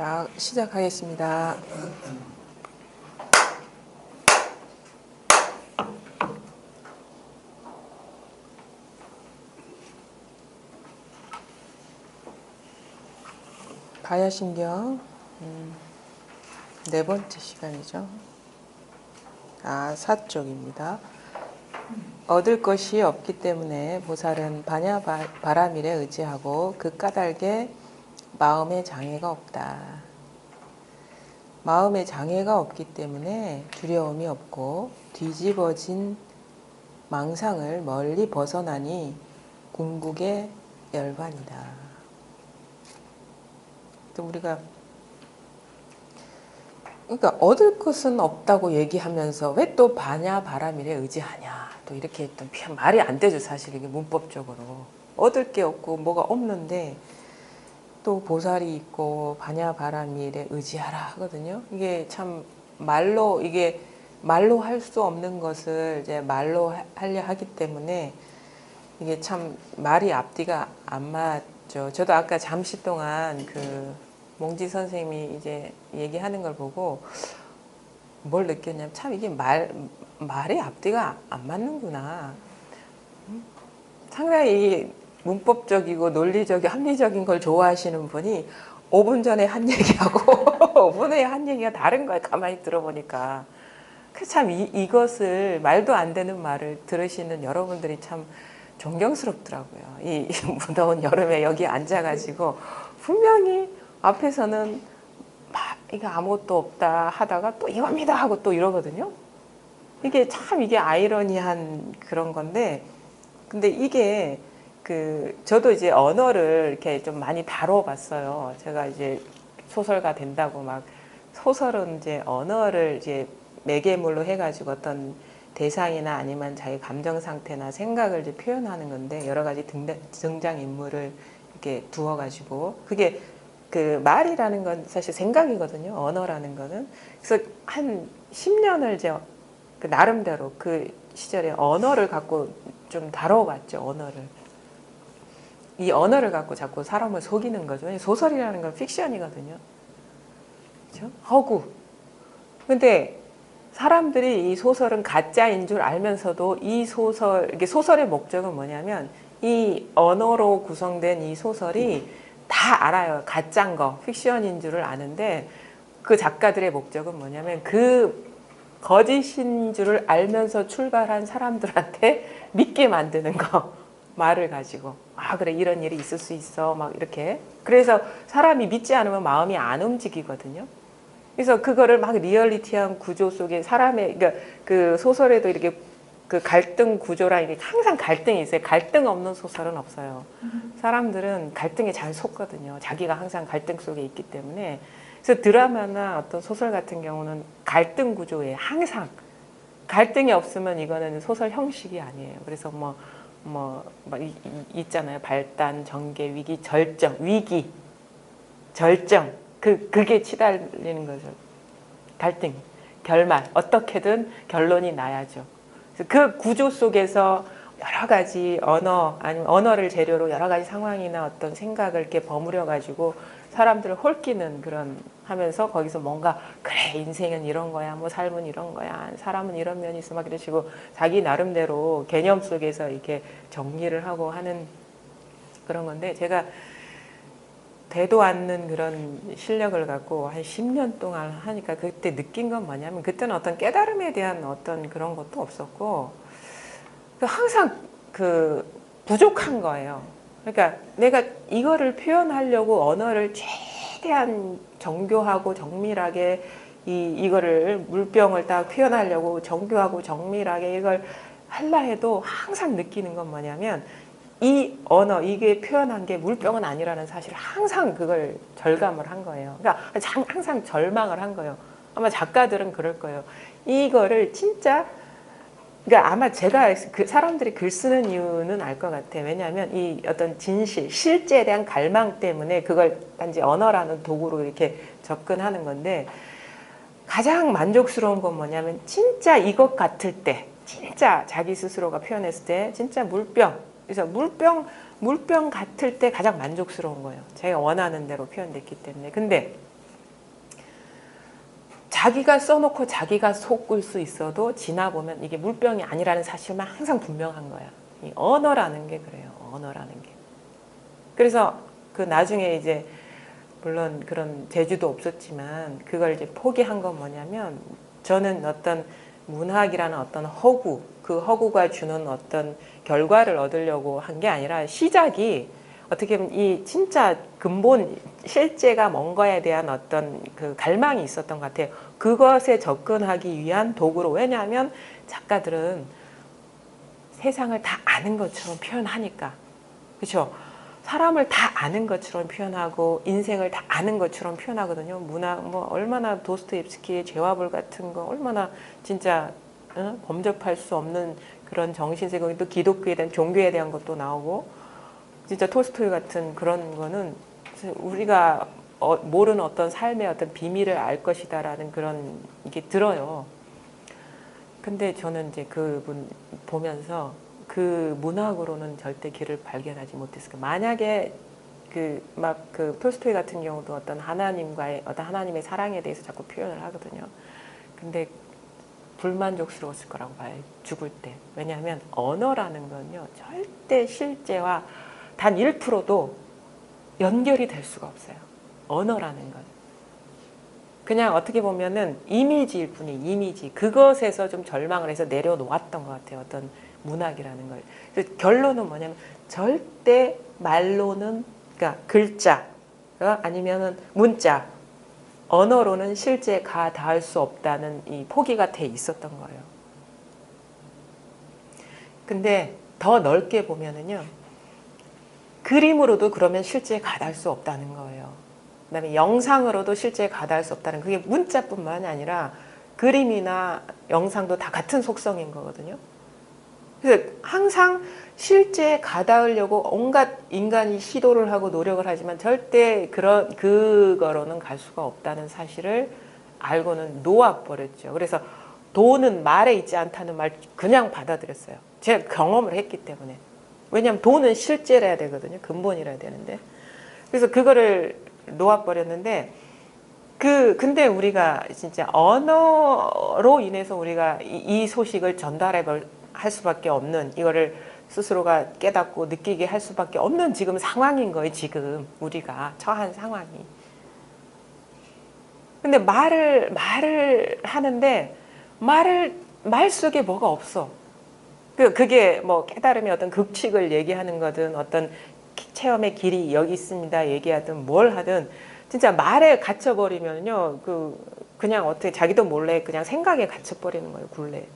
자, 시작하겠습니다. 가야신경 네 번째 시간이죠. 사쪽입니다. 얻을 것이 없기 때문에 보살은 반야바라밀에 의지하고 그 까닭에 마음에 장애가 없다. 마음에 장애가 없기 때문에 두려움이 없고 뒤집어진 망상을 멀리 벗어나니 궁극의 열반이다. 또 우리가 그러니까 얻을 것은 없다고 얘기하면서 왜 또 반야바라밀에 의지하냐, 또 이렇게 했던 말이 안 되죠. 사실 이게 문법적으로 얻을 게 없고 뭐가 없는데 또 보살이 있고 반야바라밀에 의지하라 하거든요. 이게 참 말로 할 수 없는 것을 이제 말로 하려 하기 때문에 이게 참 말이 앞뒤가 안 맞죠. 저도 아까 잠시 동안 그 몽지 선생님이 이제 얘기하는 걸 보고 뭘 느꼈냐면 참 이게 말의 앞뒤가 안 맞는구나. 상당히 문법적이고 논리적이고 합리적인 걸 좋아하시는 분이 5분 전에 한 얘기하고 5분 후에 한 얘기가 다른 거예요. 가만히 들어보니까. 참 이것을 말도 안 되는 말을 들으시는 여러분들이 참 존경스럽더라고요. 이 무더운 여름에 여기 앉아가지고 분명히 앞에서는 막 이거 아무것도 없다 하다가 또 이겁니다 하고 또 이러거든요. 이게 참 이게 아이러니한 그런 건데, 근데 이게 저도 이제 언어를 이렇게 좀 많이 다뤄봤어요. 제가 이제 소설가 된다고 막 소설은 이제 언어를 이제 매개물로 해가지고 어떤 대상이나 아니면 자기 감정 상태나 생각을 이제 표현하는 건데, 여러 가지 등장 인물을 이렇게 두어가지고 그게 그 말이라는 건 사실 생각이거든요. 언어라는 거는. 그래서 한 10년을 이제 그 나름대로 그 시절에 언어를 갖고 좀 다뤄봤죠. 언어를. 이 언어를 갖고 자꾸 사람을 속이는 거죠. 소설이라는 건 픽션이거든요. 그렇죠? 허구. 근데 사람들이 이 소설은 가짜인 줄 알면서도 이게 소설의 목적은 뭐냐면 이 언어로 구성된 이 소설이 다 알아요. 가짜인 거, 픽션인 줄을 아는데 그 작가들의 목적은 뭐냐면 그 거짓인 줄을 알면서 출발한 사람들한테 믿게 만드는 거. 말을 가지고 그래 이런 일이 있을 수 있어 막 이렇게. 그래서 사람이 믿지 않으면 마음이 안 움직이거든요. 그래서 그거를 막 리얼리티한 구조 속에 사람의, 그러니까 그 소설에도 이렇게 그 갈등 구조랑 이게 항상 갈등이 있어요. 갈등 없는 소설은 없어요. 사람들은 갈등에 잘 속거든요. 자기가 항상 갈등 속에 있기 때문에. 그래서 드라마나 어떤 소설 같은 경우는 갈등 구조에 항상 갈등이 없으면 이거는 소설 형식이 아니에요. 그래서 있잖아요. 발단, 전개, 위기, 절정, 위기, 절정. 그게 치달리는 거죠. 갈등, 결말, 어떻게든 결론이 나야죠. 그래서 그 구조 속에서 여러 가지 아니면 언어를 재료로 여러 가지 상황이나 어떤 생각을 이렇게 버무려 가지고 사람들을 홀끼는 그런 하면서 거기서 뭔가 그래 인생은 이런 거야, 뭐 삶은 이런 거야, 사람은 이런 면이 있어 막 이러시고 자기 나름대로 개념 속에서 이렇게 정리를 하고 하는 그런 건데, 제가 되도 않는 그런 실력을 갖고 한 10년 동안 하니까 그때 느낀 건 뭐냐면, 그때는 어떤 깨달음에 대한 어떤 그런 것도 없었고 항상 부족한 거예요. 그러니까 내가 이거를 표현하려고 언어를 최대한 정교하고 정밀하게 이거를 물병을 딱 표현하려고 정교하고 정밀하게 이걸 하려 해도 항상 느끼는 건 뭐냐면 이 언어, 이게 표현한 게 물병은 아니라는 사실을 항상 그걸 절감을 한 거예요. 그러니까 항상 절망을 한 거예요. 아마 작가들은 그럴 거예요. 이거를 진짜, 그러니까 아마 제가 사람들이 글 쓰는 이유는 알 것 같아요. 왜냐하면 이 어떤 실제에 대한 갈망 때문에 그걸 단지 언어라는 도구로 이렇게 접근하는 건데, 가장 만족스러운 건 뭐냐면 진짜 이것 같을 때, 진짜 자기 스스로가 표현했을 때 진짜 그래서 물병 같을 때 가장 만족스러운 거예요. 제가 원하는 대로 표현됐기 때문에. 근데 자기가 써놓고 자기가 속을 수 있어도 지나보면 이게 물병이 아니라는 사실만 항상 분명한 거야. 이 언어라는 게 그래요. 언어라는 게. 그래서 그 나중에 이제 물론 그런 재주도 없었지만 그걸 이제 포기한 건 뭐냐면 저는 어떤 문학이라는 어떤 허구, 그 허구가 주는 어떤 결과를 얻으려고 한 게 아니라 시작이 어떻게 보면 이 진짜 근본 실제가 뭔가에 대한 어떤 그 갈망이 있었던 것 같아요. 그것에 접근하기 위한 도구로. 왜냐하면 작가들은 세상을 다 아는 것처럼 표현하니까. 그렇죠? 사람을 다 아는 것처럼 표현하고 인생을 다 아는 것처럼 표현하거든요. 문학 뭐 얼마나 도스토옙스키의 죄와벌 같은 거 얼마나 진짜 범접할 수 없는 그런 정신세계, 또 기독교에 대한 종교에 대한 것도 나오고 진짜 톨스토이 같은 그런 거는 우리가 모르는 어떤 삶의 어떤 비밀을 알 것이다라는 그런 게 들어요. 근데 저는 이제 그분 보면서 그 문학으로는 절대 길을 발견하지 못했을 거예요. 만약에 그 톨스토이 같은 경우도 어떤 하나님과의 어떤 하나님의 사랑에 대해서 자꾸 표현을 하거든요. 근데 불만족스러웠을 거라고 봐요. 죽을 때. 왜냐하면 언어라는 건요. 절대 실제와 단 1%도 연결이 될 수가 없어요. 언어라는 건. 그냥 어떻게 보면은 이미지일 뿐이에요. 이미지. 그것에서 좀 절망을 해서 내려놓았던 것 같아요. 어떤 문학이라는 걸. 그래서 결론은 뭐냐면 절대 말로는, 그러니까 글자 아니면은 문자, 언어로는 실제 가 닿을 수 없다는 이 포기가 돼 있었던 거예요. 근데 더 넓게 보면은요. 그림으로도 그러면 실제 가 닿을 수 없다는 거예요. 그다음에 영상으로도 실제 가 닿을 수 없다는, 그게 문자뿐만이 아니라 그림이나 영상도 다 같은 속성인 거거든요. 그래서 항상 실제 가닿으려고 온갖 인간이 시도를 하고 노력을 하지만 절대 그거로는 갈 수가 없다는 사실을 알고는 놓아버렸죠. 그래서 돈은 말에 있지 않다는 말 그냥 받아들였어요. 제가 경험을 했기 때문에. 왜냐하면 돈은 실제라야 되거든요. 근본이라야 되는데. 그래서 그거를 놓아버렸는데 근데 우리가 진짜 언어로 인해서 우리가 이 소식을 할 수밖에 없는, 이거를 스스로가 깨닫고 느끼게 할 수밖에 없는 지금 상황인 거예요. 지금 우리가 처한 상황이. 근데 말을 하는데 말 속에 뭐가 없어. 그게 뭐 깨달음의 어떤 극칙을 얘기하는 거든 어떤 체험의 길이 여기 있습니다 얘기하든 뭘 하든 진짜 말에 갇혀버리면요. 그냥 어떻게 자기도 몰래 그냥 생각에 갇혀버리는 거예요. 굴레.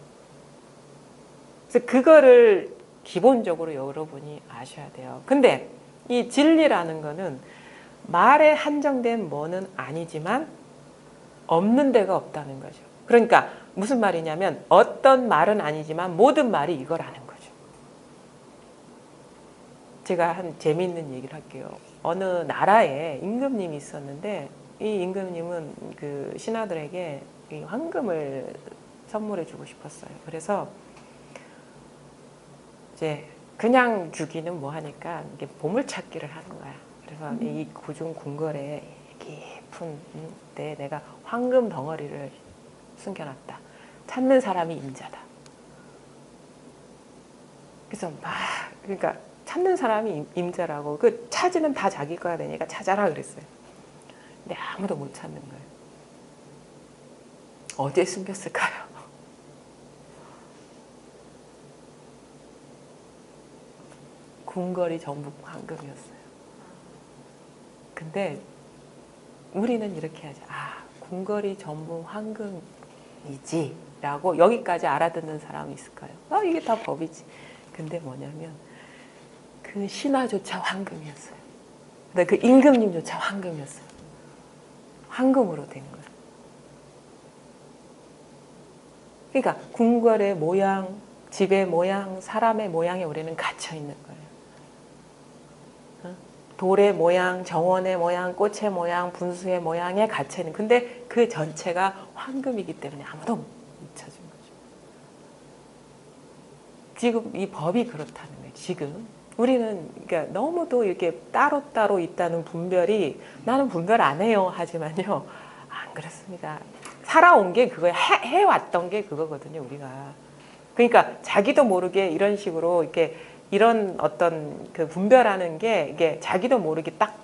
그래서 그거를 기본적으로 여러분이 아셔야 돼요. 근데 이 진리라는 거는 말에 한정된 뭐는 아니지만 없는 데가 없다는 거죠. 그러니까 무슨 말이냐면 어떤 말은 아니지만 모든 말이 이거라는 거죠. 제가 한 재미있는 얘기를 할게요. 어느 나라에 임금님이 있었는데 이 임금님은 그 신하들에게 이 황금을 선물해 주고 싶었어요. 그래서 이제 그냥 주기는 뭐 하니까 이게 보물찾기를 하는 거야. 그래서 이 고중 궁궐에 깊은 데 내가 황금 덩어리를 숨겨놨다. 찾는 사람이 임자다. 그래서 그러니까 찾는 사람이 임자라고, 그 찾으면 다 자기 거야 되니까 찾아라 그랬어요. 근데 아무도 못 찾는 거예요. 어디에 숨겼을까요? 궁궐이 전부 황금이었어요. 근데 우리는 이렇게 하죠. 궁궐이 전부 황금이지 라고 여기까지 알아듣는 사람이 있을까요? 이게 다 법이지. 근데 뭐냐면 그 신하조차 황금이었어요. 근데 그 임금님조차 황금이었어요. 황금으로 된 거예요. 그러니까 궁궐의 모양, 집의 모양, 사람의 모양에 우리는 갇혀 있는 거예요. 돌의 모양, 정원의 모양, 꽃의 모양, 분수의 모양에 갇혀 있는. 근데 그 전체가 황금이기 때문에 아무도 못 찾은 거죠. 지금 이 법이 그렇다는 거예요. 지금 우리는 그러니까 너무도 이렇게 따로따로 있다는 분별이, 나는 분별 안 해요 하지만요, 안 그렇습니다. 살아온 게 그거 해왔던 게 그거거든요, 우리가. 그러니까 자기도 모르게 이런 식으로 이렇게 이런 어떤 그 분별하는 게 이게 자기도 모르게 딱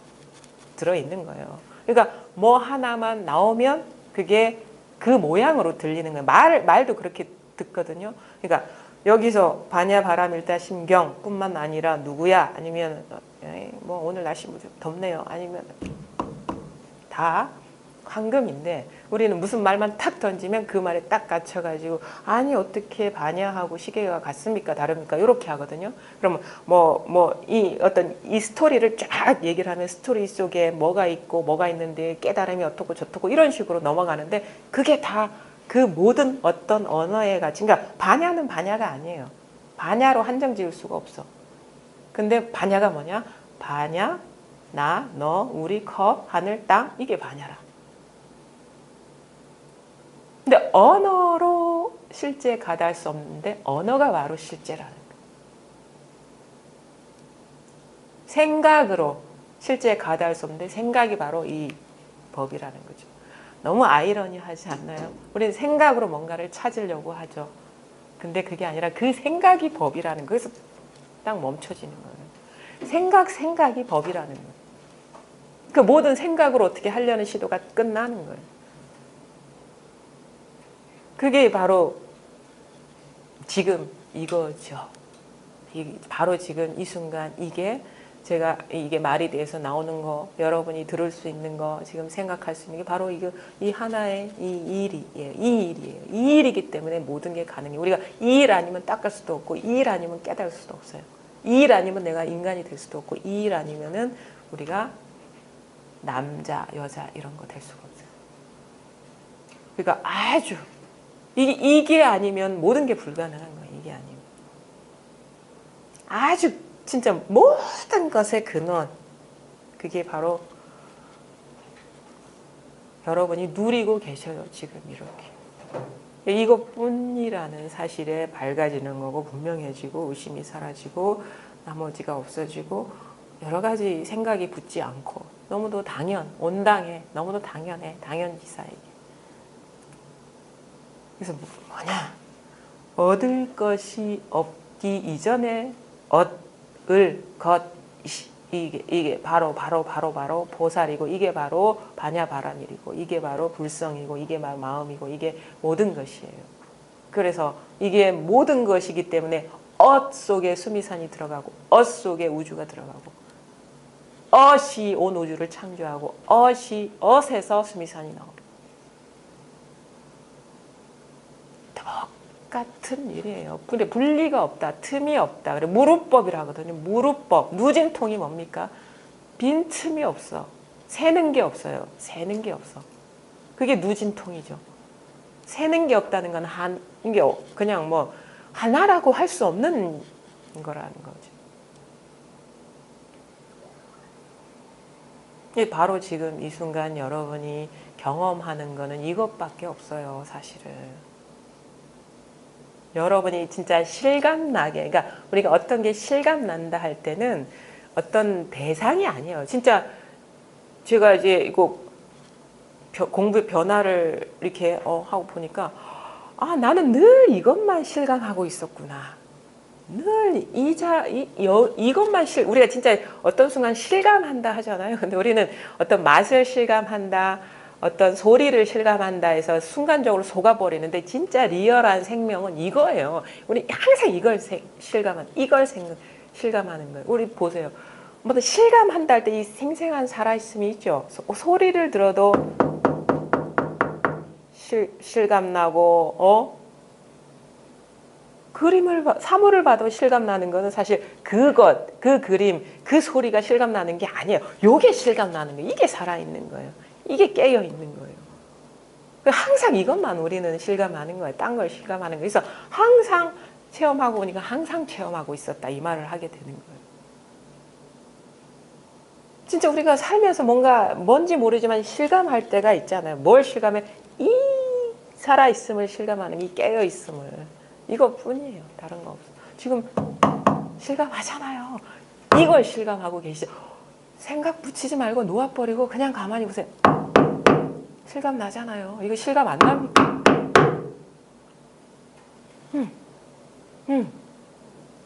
들어있는 거예요. 그러니까 뭐 하나만 나오면 그게 그 모양으로 들리는 거예요. 말도 그렇게 듣거든요. 그러니까 여기서 반야 바람일다 심경뿐만 아니라 누구야? 아니면 뭐 오늘 날씨 덥네요. 아니면 다 황금인데 우리는 무슨 말만 탁 던지면 그 말에 딱 갇혀가지고 아니 어떻게 반야하고 시계가 같습니까? 다릅니까? 이렇게 하거든요. 그러면 이 어떤 이 스토리를 쫙 얘기를 하면 스토리 속에 뭐가 있고 뭐가 있는데 깨달음이 어떻고 저떻고 이런 식으로 넘어가는데 그게 다 그 모든 어떤 언어의 가치. 그러니까 반야는 반야가 아니에요. 반야로 한정 지을 수가 없어. 근데 반야가 뭐냐? 반야, 나, 너, 우리, 컵, 하늘, 땅 이게 반야라. 근데 언어로 실제 가다할 수 없는데 언어가 바로 실제라는 거예요. 생각으로 실제 가다할 수 없는데 생각이 바로 이 법이라는 거죠. 너무 아이러니하지 않나요? 우리는 생각으로 뭔가를 찾으려고 하죠. 근데 그게 아니라 그 생각이 법이라는 거예요. 그래서 딱 멈춰지는 거예요. 생각이 법이라는 거예요. 그 모든 생각으로 어떻게 하려는 시도가 끝나는 거예요. 그게 바로 지금 이거죠. 바로 지금 이 순간 이게 말이 돼서 나오는 거, 여러분이 들을 수 있는 거, 지금 생각할 수 있는 게 바로 이 하나의 이 일이에요. 이 일이기 때문에 모든 게 가능해요. 우리가 이 일 아니면 닦을 수도 없고, 이 일 아니면 깨달을 수도 없어요. 이 일 아니면 내가 인간이 될 수도 없고, 이 일 아니면은 우리가 남자, 여자 이런 거 될 수가 없어요. 그러니까 아주 이게 아니면 모든 게 불가능한 거예요. 이게 아니면 아주 진짜 모든 것의 근원 그게 바로 여러분이 누리고 계셔요. 지금 이렇게 이것뿐이라는 사실에 밝아지는 거고 분명해지고 의심이 사라지고 나머지가 없어지고 여러 가지 생각이 붙지 않고 너무도 온당해 너무도 당연해 당연지사 이게. 그래서 뭐냐 얻을 것이 없기 이전에 얻을 것 이게 바로 보살이고 이게 바로 반야바람일이고 이게 바로 불성이고 이게 바로 마음이고 이게 모든 것이에요. 그래서 이게 모든 것이기 때문에 얻 속에 수미산이 들어가고 얻 속에 우주가 들어가고 얻이 온 우주를 창조하고 얻에서 수미산이 나옵니다. 똑같은 일이에요. 근데 분리가 없다. 틈이 없다. 그래 무루법이라 하거든요. 무루법. 누진통이 뭡니까? 빈 틈이 없어. 새는 게 없어요. 새는 게 없어. 그게 누진통이죠. 새는 게 없다는 건 이게 그냥 뭐 하나라고 할 수 없는 거라는 거죠. 바로 지금 이 순간 여러분이 경험하는 거는 이것밖에 없어요. 사실은. 여러분이 진짜 실감나게, 그러니까 우리가 어떤 게 실감난다 할 때는 어떤 대상이 아니에요. 진짜 제가 이제 이거 공부의 변화를 이렇게 하고 보니까 아 나는 늘 이것만 실감하고 있었구나. 늘 이것만 우리가 진짜 어떤 순간 실감한다 하잖아요. 근데 우리는 어떤 맛을 실감한다. 어떤 소리를 실감한다 해서 순간적으로 속아버리는데 진짜 리얼한 생명은 이거예요. 우리 항상 이걸 실감하는 거예요. 우리 보세요. 뭐 실감한다 할 때 이 생생한 살아있음이 있죠. 소리를 들어도 실감나고 사물을 봐도 실감나는 것은 사실 그 그림, 그 소리가 실감나는 게 아니에요. 요게 실감나는 거예요. 이게 살아있는 거예요. 이게 깨어있는 거예요. 항상 이것만 우리는 실감하는 거예요. 딴 걸 실감하는 거예요. 그래서 항상 체험하고 오니까 항상 체험하고 있었다. 이 말을 하게 되는 거예요. 진짜 우리가 살면서 뭔지 모르지만 실감할 때가 있잖아요. 뭘 실감해? 이 살아있음을 실감하는 이 깨어있음을. 이것뿐이에요. 다른 거 없어요. 지금 실감하잖아요. 이걸 실감하고 계시죠. 생각 붙이지 말고 놓아버리고 그냥 가만히 보세요. 실감 나잖아요. 이거 실감 안 납니까?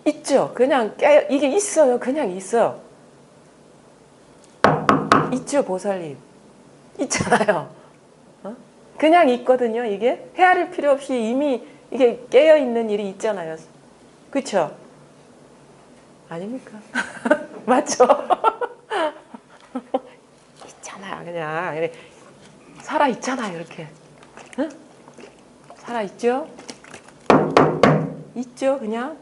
있죠. 그냥 깨요. 이게 있어요. 그냥 있어. 있죠, 보살님. 있잖아요. 어? 그냥 있거든요. 이게 헤아릴 필요 없이 이미 이게 깨어 있는 일이 있잖아요. 그렇죠? 아닙니까? 맞죠? 있잖아요. 그냥 살아 있잖아요. 이렇게. 응? 살아 있죠? 있죠, 그냥.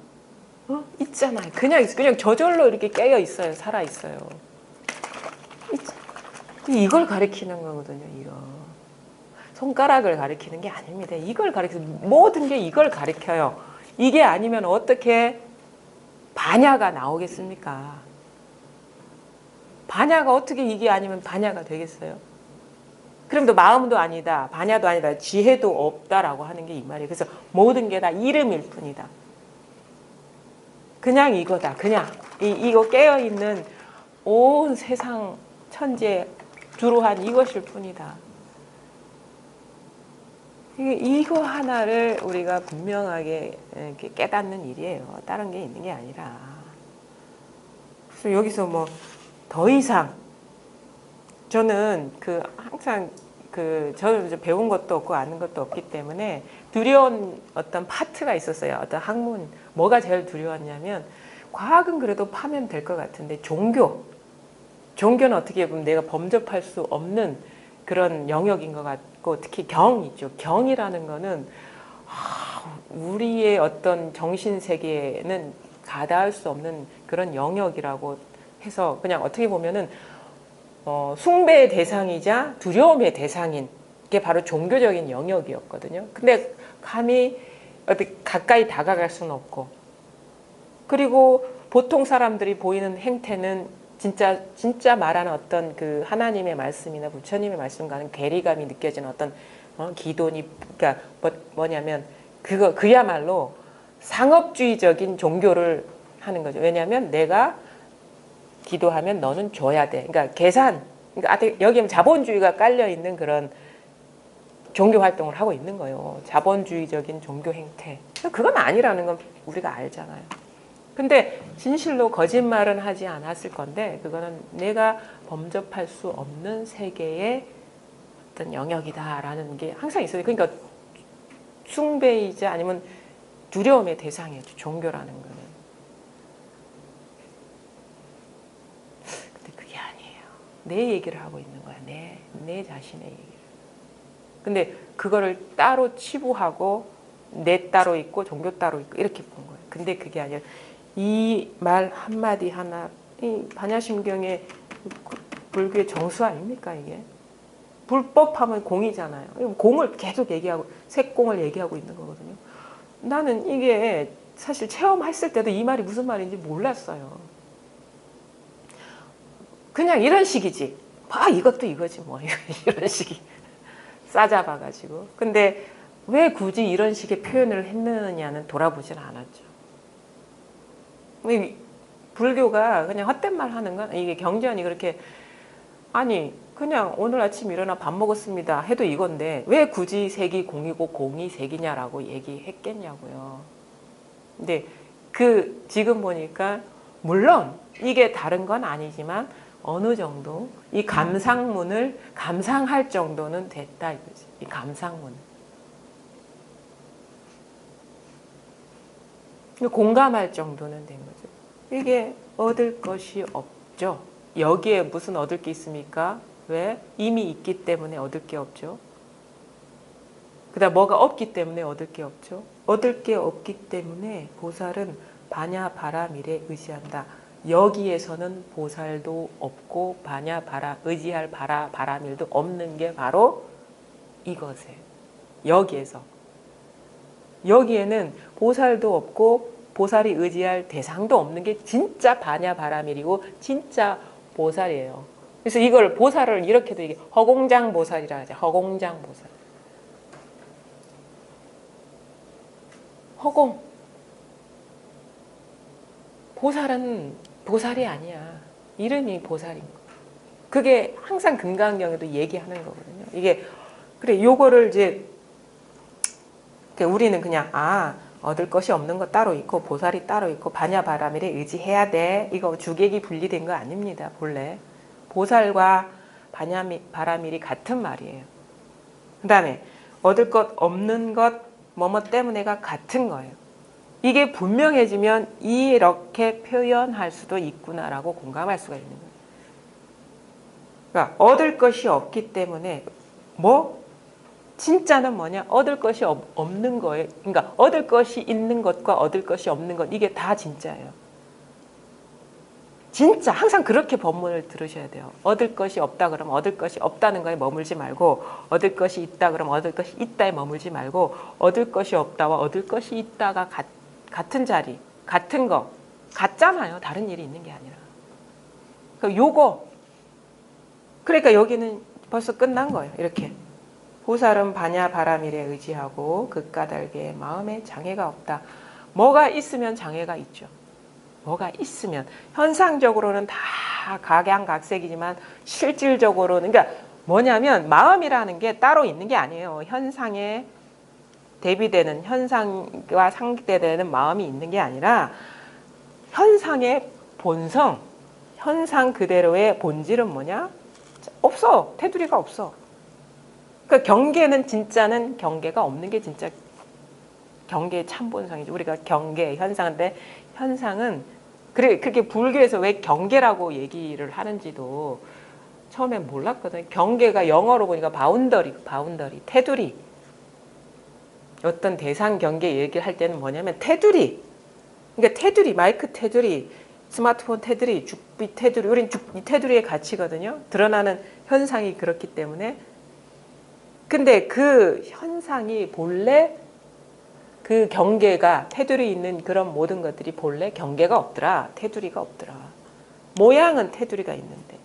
있잖아요. 그냥 저절로 이렇게 깨어 있어요. 살아 있어요. 이걸 가리키는 거거든요. 이거 손가락을 가리키는 게 아닙니다. 이걸 가리켜 모든 게 이걸 가리켜요. 이게 아니면 어떻게 반야가 나오겠습니까? 반야가 어떻게 이게 아니면 반야가 되겠어요? 그럼 또 마음도 아니다, 반야도 아니다, 지혜도 없다라고 하는 게 이 말이에요. 그래서 모든 게 다 이름일 뿐이다. 그냥 이거다. 그냥 이거 깨어있는 온 세상 천지에 주로한 이것일 뿐이다. 이거 하나를 우리가 분명하게 깨닫는 일이에요. 다른 게 있는 게 아니라. 그래서 여기서 뭐 더 이상 저는 항상 저는 이제 배운 것도 없고 아는 것도 없기 때문에 두려운 어떤 파트가 있었어요. 어떤 학문 뭐가 제일 두려웠냐면 과학은 그래도 파면 될 것 같은데 종교는 어떻게 보면 내가 범접할 수 없는 그런 영역인 것 같고 특히 경이죠. 경이라는 거는 우리의 어떤 정신 세계에는 가닿을 수 없는 그런 영역이라고 해서 그냥 어떻게 보면은 숭배의 대상이자 두려움의 대상인 게 바로 종교적인 영역이었거든요. 근데 감히 가까이 다가갈 수는 없고 그리고 보통 사람들이 보이는 행태는 진짜 말하는 어떤 그 하나님의 말씀이나 부처님의 말씀과는 괴리감이 느껴지는 어떤 기도니 그러니까 뭐냐면 그야말로 상업주의적인 종교를 하는 거죠. 왜냐하면 내가 기도하면 너는 줘야 돼. 그러니까 계산. 그러니까 여기에 자본주의가 깔려 있는 그런 종교 활동을 하고 있는 거예요. 자본주의적인 종교 행태. 그건 아니라는 건 우리가 알잖아요. 근데 진실로 거짓말은 하지 않았을 건데 그거는 내가 범접할 수 없는 세계의 어떤 영역이다라는 게 항상 있어요. 그러니까 숭배이자 아니면 두려움의 대상이에요. 종교라는 거는. 근데 그게 아니에요. 내 얘기를 하고 있는 거야. 내 자신의 얘기를. 근데 그거를 따로 치부하고 내 따로 있고 종교 따로 있고 이렇게 본 거예요. 근데 그게 아니라 이 말 한마디 하나 이 반야심경의 불교의 정수 아닙니까 이게? 불법하면 공이잖아요. 공을 계속 얘기하고 색공을 얘기하고 있는 거거든요. 나는 이게 사실 체험했을 때도 이 말이 무슨 말인지 몰랐어요. 그냥 이런 식이지. 이것도 이거지 뭐 이런 식이 싸잡아가지고. 근데 왜 굳이 이런 식의 표현을 했느냐는 돌아보진 않았죠. 불교가 그냥 헛된 말 하는 건 이게 경전이 그렇게 아니 그냥 오늘 아침 일어나 밥 먹었습니다 해도 이건데 왜 굳이 색이 공이고 공이 색이냐라고 얘기했겠냐고요. 근데 지금 보니까 물론 이게 다른 건 아니지만 어느 정도 이 감상문을 감상할 정도는 됐다 이거지. 이 감상문. 공감할 정도는 된 거죠. 이게 얻을 것이 없죠. 여기에 무슨 얻을 게 있습니까? 왜? 이미 있기 때문에 얻을 게 없죠. 그다음 뭐가 없기 때문에 얻을 게 없죠. 얻을 게 없기 때문에 보살은 반야 바라밀에 의지한다. 여기에서는 보살도 없고 반야 의지할 바라밀도 없는 게 바로 이것이에요. 여기에는 보살도 없고 보살이 의지할 대상도 없는 게 진짜 반야 바라밀이고 진짜 보살이에요. 그래서 이걸 보살을 이렇게도 이게 허공장 보살이라 하죠. 허공장 보살. 허공. 보살은 보살이 아니야. 이름이 보살인 거. 그게 항상 금강경에도 얘기하는 거거든요. 이게 그래, 요거를 이제 우리는 그냥 얻을 것이 없는 거 따로 있고 보살이 따로 있고 반야바라밀에 의지해야 돼. 이거 주객이 분리된 거 아닙니다. 본래 보살과 반야바라밀이 같은 말이에요. 그 다음에 얻을 것 없는 것 뭐뭐 때문에가 같은 거예요. 이게 분명해지면 이렇게 표현할 수도 있구나라고 공감할 수가 있는 거예요. 그러니까 얻을 것이 없기 때문에 진짜는 뭐냐? 얻을 것이 없는 거예요. 그러니까 얻을 것이 있는 것과 얻을 것이 없는 것 이게 다 진짜예요. 진짜 항상 그렇게 법문을 들으셔야 돼요. 얻을 것이 없다 그러면 얻을 것이 없다는 거에 머물지 말고 얻을 것이 있다 그러면 얻을 것이 있다에 머물지 말고 얻을 것이 없다와 얻을 것이 있다가 같은 자리, 같은 거 같잖아요. 다른 일이 있는 게 아니라. 그러니까 여기는 벌써 끝난 거예요. 이렇게. 보살은 반야바라밀에 의지하고 극가달게 마음에 장애가 없다. 뭐가 있으면 장애가 있죠. 뭐가 있으면 현상적으로는 다 각양각색이지만 실질적으로는 그러니까 뭐냐면 마음이라는 게 따로 있는 게 아니에요. 현상에 대비되는 현상과 상대되는 마음이 있는 게 아니라 현상의 본성, 현상 그대로의 본질은 뭐냐? 없어. 테두리가 없어. 그러니까 경계는 진짜는 경계가 없는 게 진짜 경계의 참본성이죠. 우리가 경계, 현상인데 현상은 그렇게 불교에서 왜 경계라고 얘기를 하는지도 처음에 몰랐거든요. 경계가 영어로 보니까 바운더리, 테두리. 어떤 대상 경계 얘기를 할 때는 뭐냐면 테두리. 그러니까 테두리, 마이크 테두리, 스마트폰 테두리, 죽비 테두리. 우린 이 테두리의 가치거든요. 드러나는 현상이 그렇기 때문에. 근데 그 현상이 본래 그 경계가 테두리 있는 그런 모든 것들이 본래 경계가 없더라. 테두리가 없더라. 모양은 테두리가 있는데.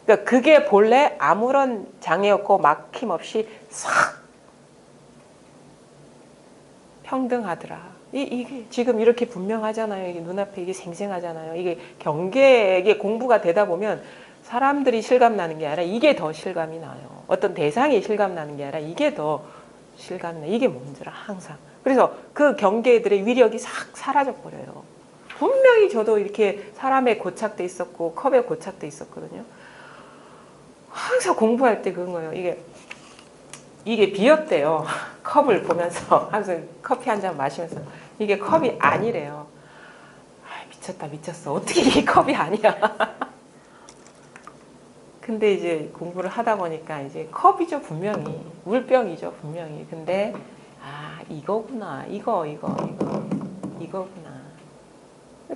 그러니까 그게 본래 아무런 장애 없고 막힘없이 싹 평등하더라. 이게 지금 이렇게 분명하잖아요. 이게 눈앞에 이게 생생하잖아요. 이게 경계에 공부가 되다 보면 사람들이 실감나는 게 아니라 이게 더 실감이 나요. 어떤 대상이 실감나는 게 아니라 이게 더 실감나. 이게 뭔지라 항상. 그래서 그 경계들의 위력이 싹 사라져 버려요. 분명히 저도 이렇게 사람에 고착돼 있었고 컵에 고착돼 있었거든요. 항상 공부할 때 그런 거예요. 이게 비었대요. 컵을 보면서 항상 커피 한 잔 마시면서 이게 컵이 아니래요. 미쳤다 미쳤어. 어떻게 이게 컵이 아니야. 근데 이제 공부를 하다 보니까 이제 컵이죠 분명히. 물병이죠 분명히. 근데 이거구나. 이거구나.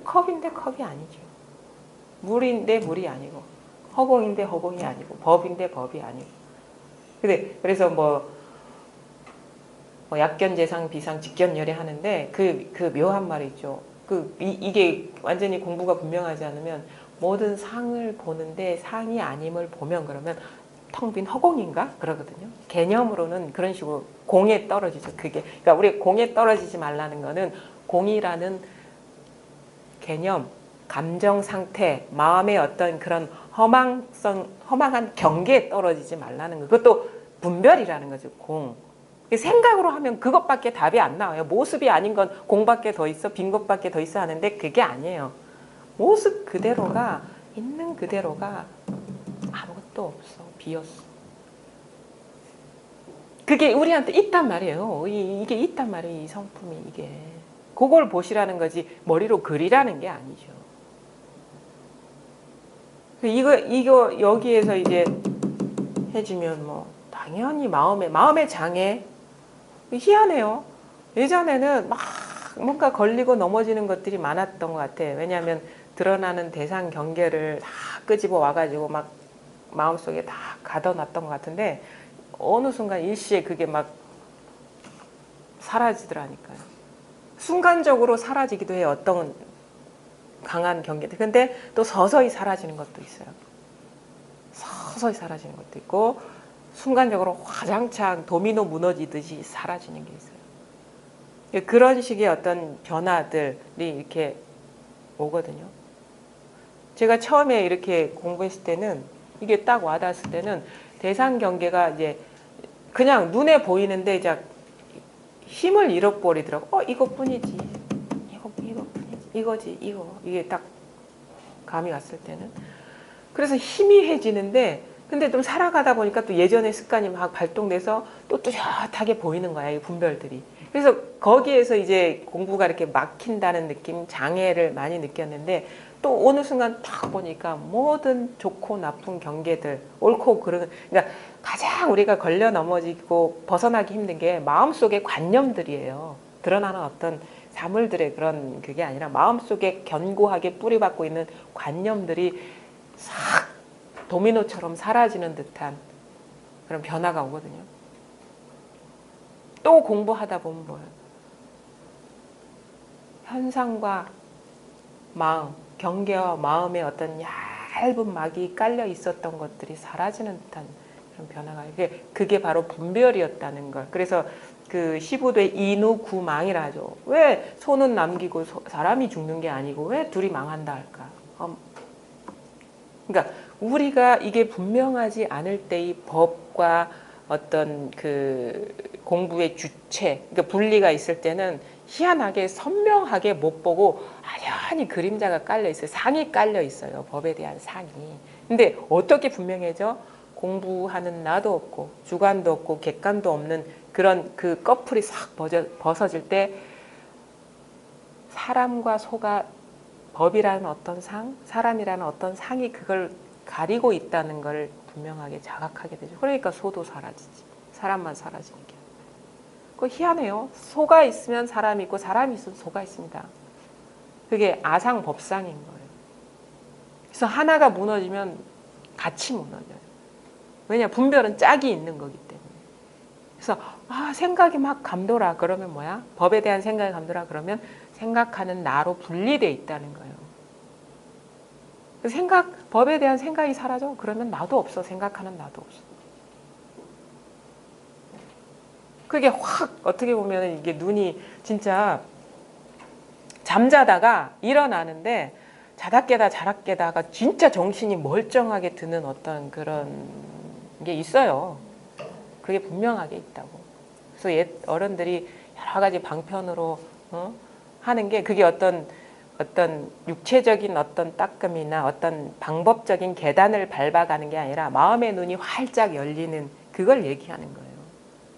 컵인데 컵이 아니죠. 물인데 물이 아니고 허공인데 허공이 아니고 법인데 법이 아니고. 그래서 뭐 약견재상 비상 직견열애 하는데 그 묘한 말이 있죠. 이게 완전히 공부가 분명하지 않으면 모든 상을 보는데 상이 아님을 보면 그러면 텅 빈 허공인가? 그러거든요. 개념으로는 그런 식으로 공에 떨어지죠. 그러니까 우리 공에 떨어지지 말라는 거는 공이라는 개념, 감정 상태, 마음의 어떤 그런 허망한 경계에 떨어지지 말라는 거. 그것도 분별이라는 거죠. 공. 생각으로 하면 그것밖에 답이 안 나와요. 모습이 아닌 건 공밖에 더 있어, 빈 것밖에 더 있어 하는데 그게 아니에요. 모습 그대로가 있는 그대로가 아무것도 없어. 비었어. 그게 우리한테 있단 말이에요. 이게 있단 말이에요. 이 성품이 이게. 그걸 보시라는 거지 머리로 그리라는 게 아니죠. 이거 여기에서 이제 해주면 뭐 당연히 마음의 장애 희한해요. 예전에는 막 뭔가 걸리고 넘어지는 것들이 많았던 것 같아요. 왜냐하면 드러나는 대상 경계를 다 끄집어 와가지고 막 마음속에 다 가둬놨던 것 같은데 어느 순간 일시에 그게 막 사라지더라니까요. 순간적으로 사라지기도 해요. 어떤 강한 경계들. 근데 또 서서히 사라지는 것도 있어요. 서서히 사라지는 것도 있고 순간적으로 화장창 도미노 무너지듯이 사라지는 게 있어요. 그런 식의 어떤 변화들이 이렇게 오거든요. 제가 처음에 이렇게 공부했을 때는 이게 딱 와닿았을 때는 대상 경계가 이제 그냥 눈에 보이는데 이제 힘을 잃어버리더라고. 이것뿐이지. 이것뿐이지. 이거지. 이게 딱 감이 왔을 때는. 그래서 희미해지는데 근데 좀 살아가다 보니까 또 예전의 습관이 막 발동돼서 또 뚜렷하게 보이는 거야, 이 분별들이. 그래서 거기에서 이제 공부가 이렇게 막힌다는 느낌, 장애를 많이 느꼈는데 또 어느 순간 딱 보니까 모든 좋고 나쁜 경계들, 옳고 그른, 그러니까 가장 우리가 걸려 넘어지고 벗어나기 힘든 게 마음속의 관념들이에요. 드러나는 어떤 사물들의 그런 그게 아니라 마음속에 견고하게 뿌리박고 있는 관념들이 싹 도미노처럼 사라지는 듯한 그런 변화가 오거든요. 또 공부하다 보면 뭐예요? 현상과 마음, 경계와 마음의 어떤 얇은 막이 깔려 있었던 것들이 사라지는 듯한 그런 변화가, 그게 바로 분별이었다는 걸. 그래서 그 시부대 인우구망이라 하죠. 왜 손은 남기고 사람이 죽는 게 아니고 왜 둘이 망한다 할까? 그러니까 우리가 이게 분명하지 않을 때 이 법과 어떤 그 공부의 주체, 그러니까 분리가 있을 때는 희한하게 선명하게 못 보고 아련히 그림자가 깔려 있어요. 상이 깔려 있어요. 법에 대한 상이. 근데 어떻게 분명해져? 공부하는 나도 없고 주관도 없고 객관도 없는 그런 그 꺼풀이 싹 벗어질 때 사람과 소가 법이라는 어떤 상, 사람이라는 어떤 상이 그걸 가리고 있다는 걸 분명하게 자각하게 되죠. 그러니까 소도 사라지지. 사람만 사라지는 게. 그거 희한해요. 소가 있으면 사람이 있고 사람이 있으면 소가 있습니다. 그게 아상법상인 거예요. 그래서 하나가 무너지면 같이 무너져요. 왜냐? 분별은 짝이 있는 거기 때문에. 그래서 생각이 막 감돌아. 그러면 뭐야? 법에 대한 생각이 감돌아. 그러면 생각하는 나로 분리돼 있다는 거예요. 법에 대한 생각이 사라져. 그러면 나도 없어. 생각하는 나도 없어. 그게 확 어떻게 보면 이게 눈이 진짜 잠자다가 일어나는데 자다 깨다가 진짜 정신이 멀쩡하게 드는 어떤 그런 게 있어요. 그게 분명하게 있다고. 그래서 옛 어른들이 여러 가지 방편으로 하는 게 그게 어떤 육체적인 어떤 따끔이나 어떤 방법적인 계단을 밟아가는 게 아니라 마음의 눈이 활짝 열리는 그걸 얘기하는 거예요.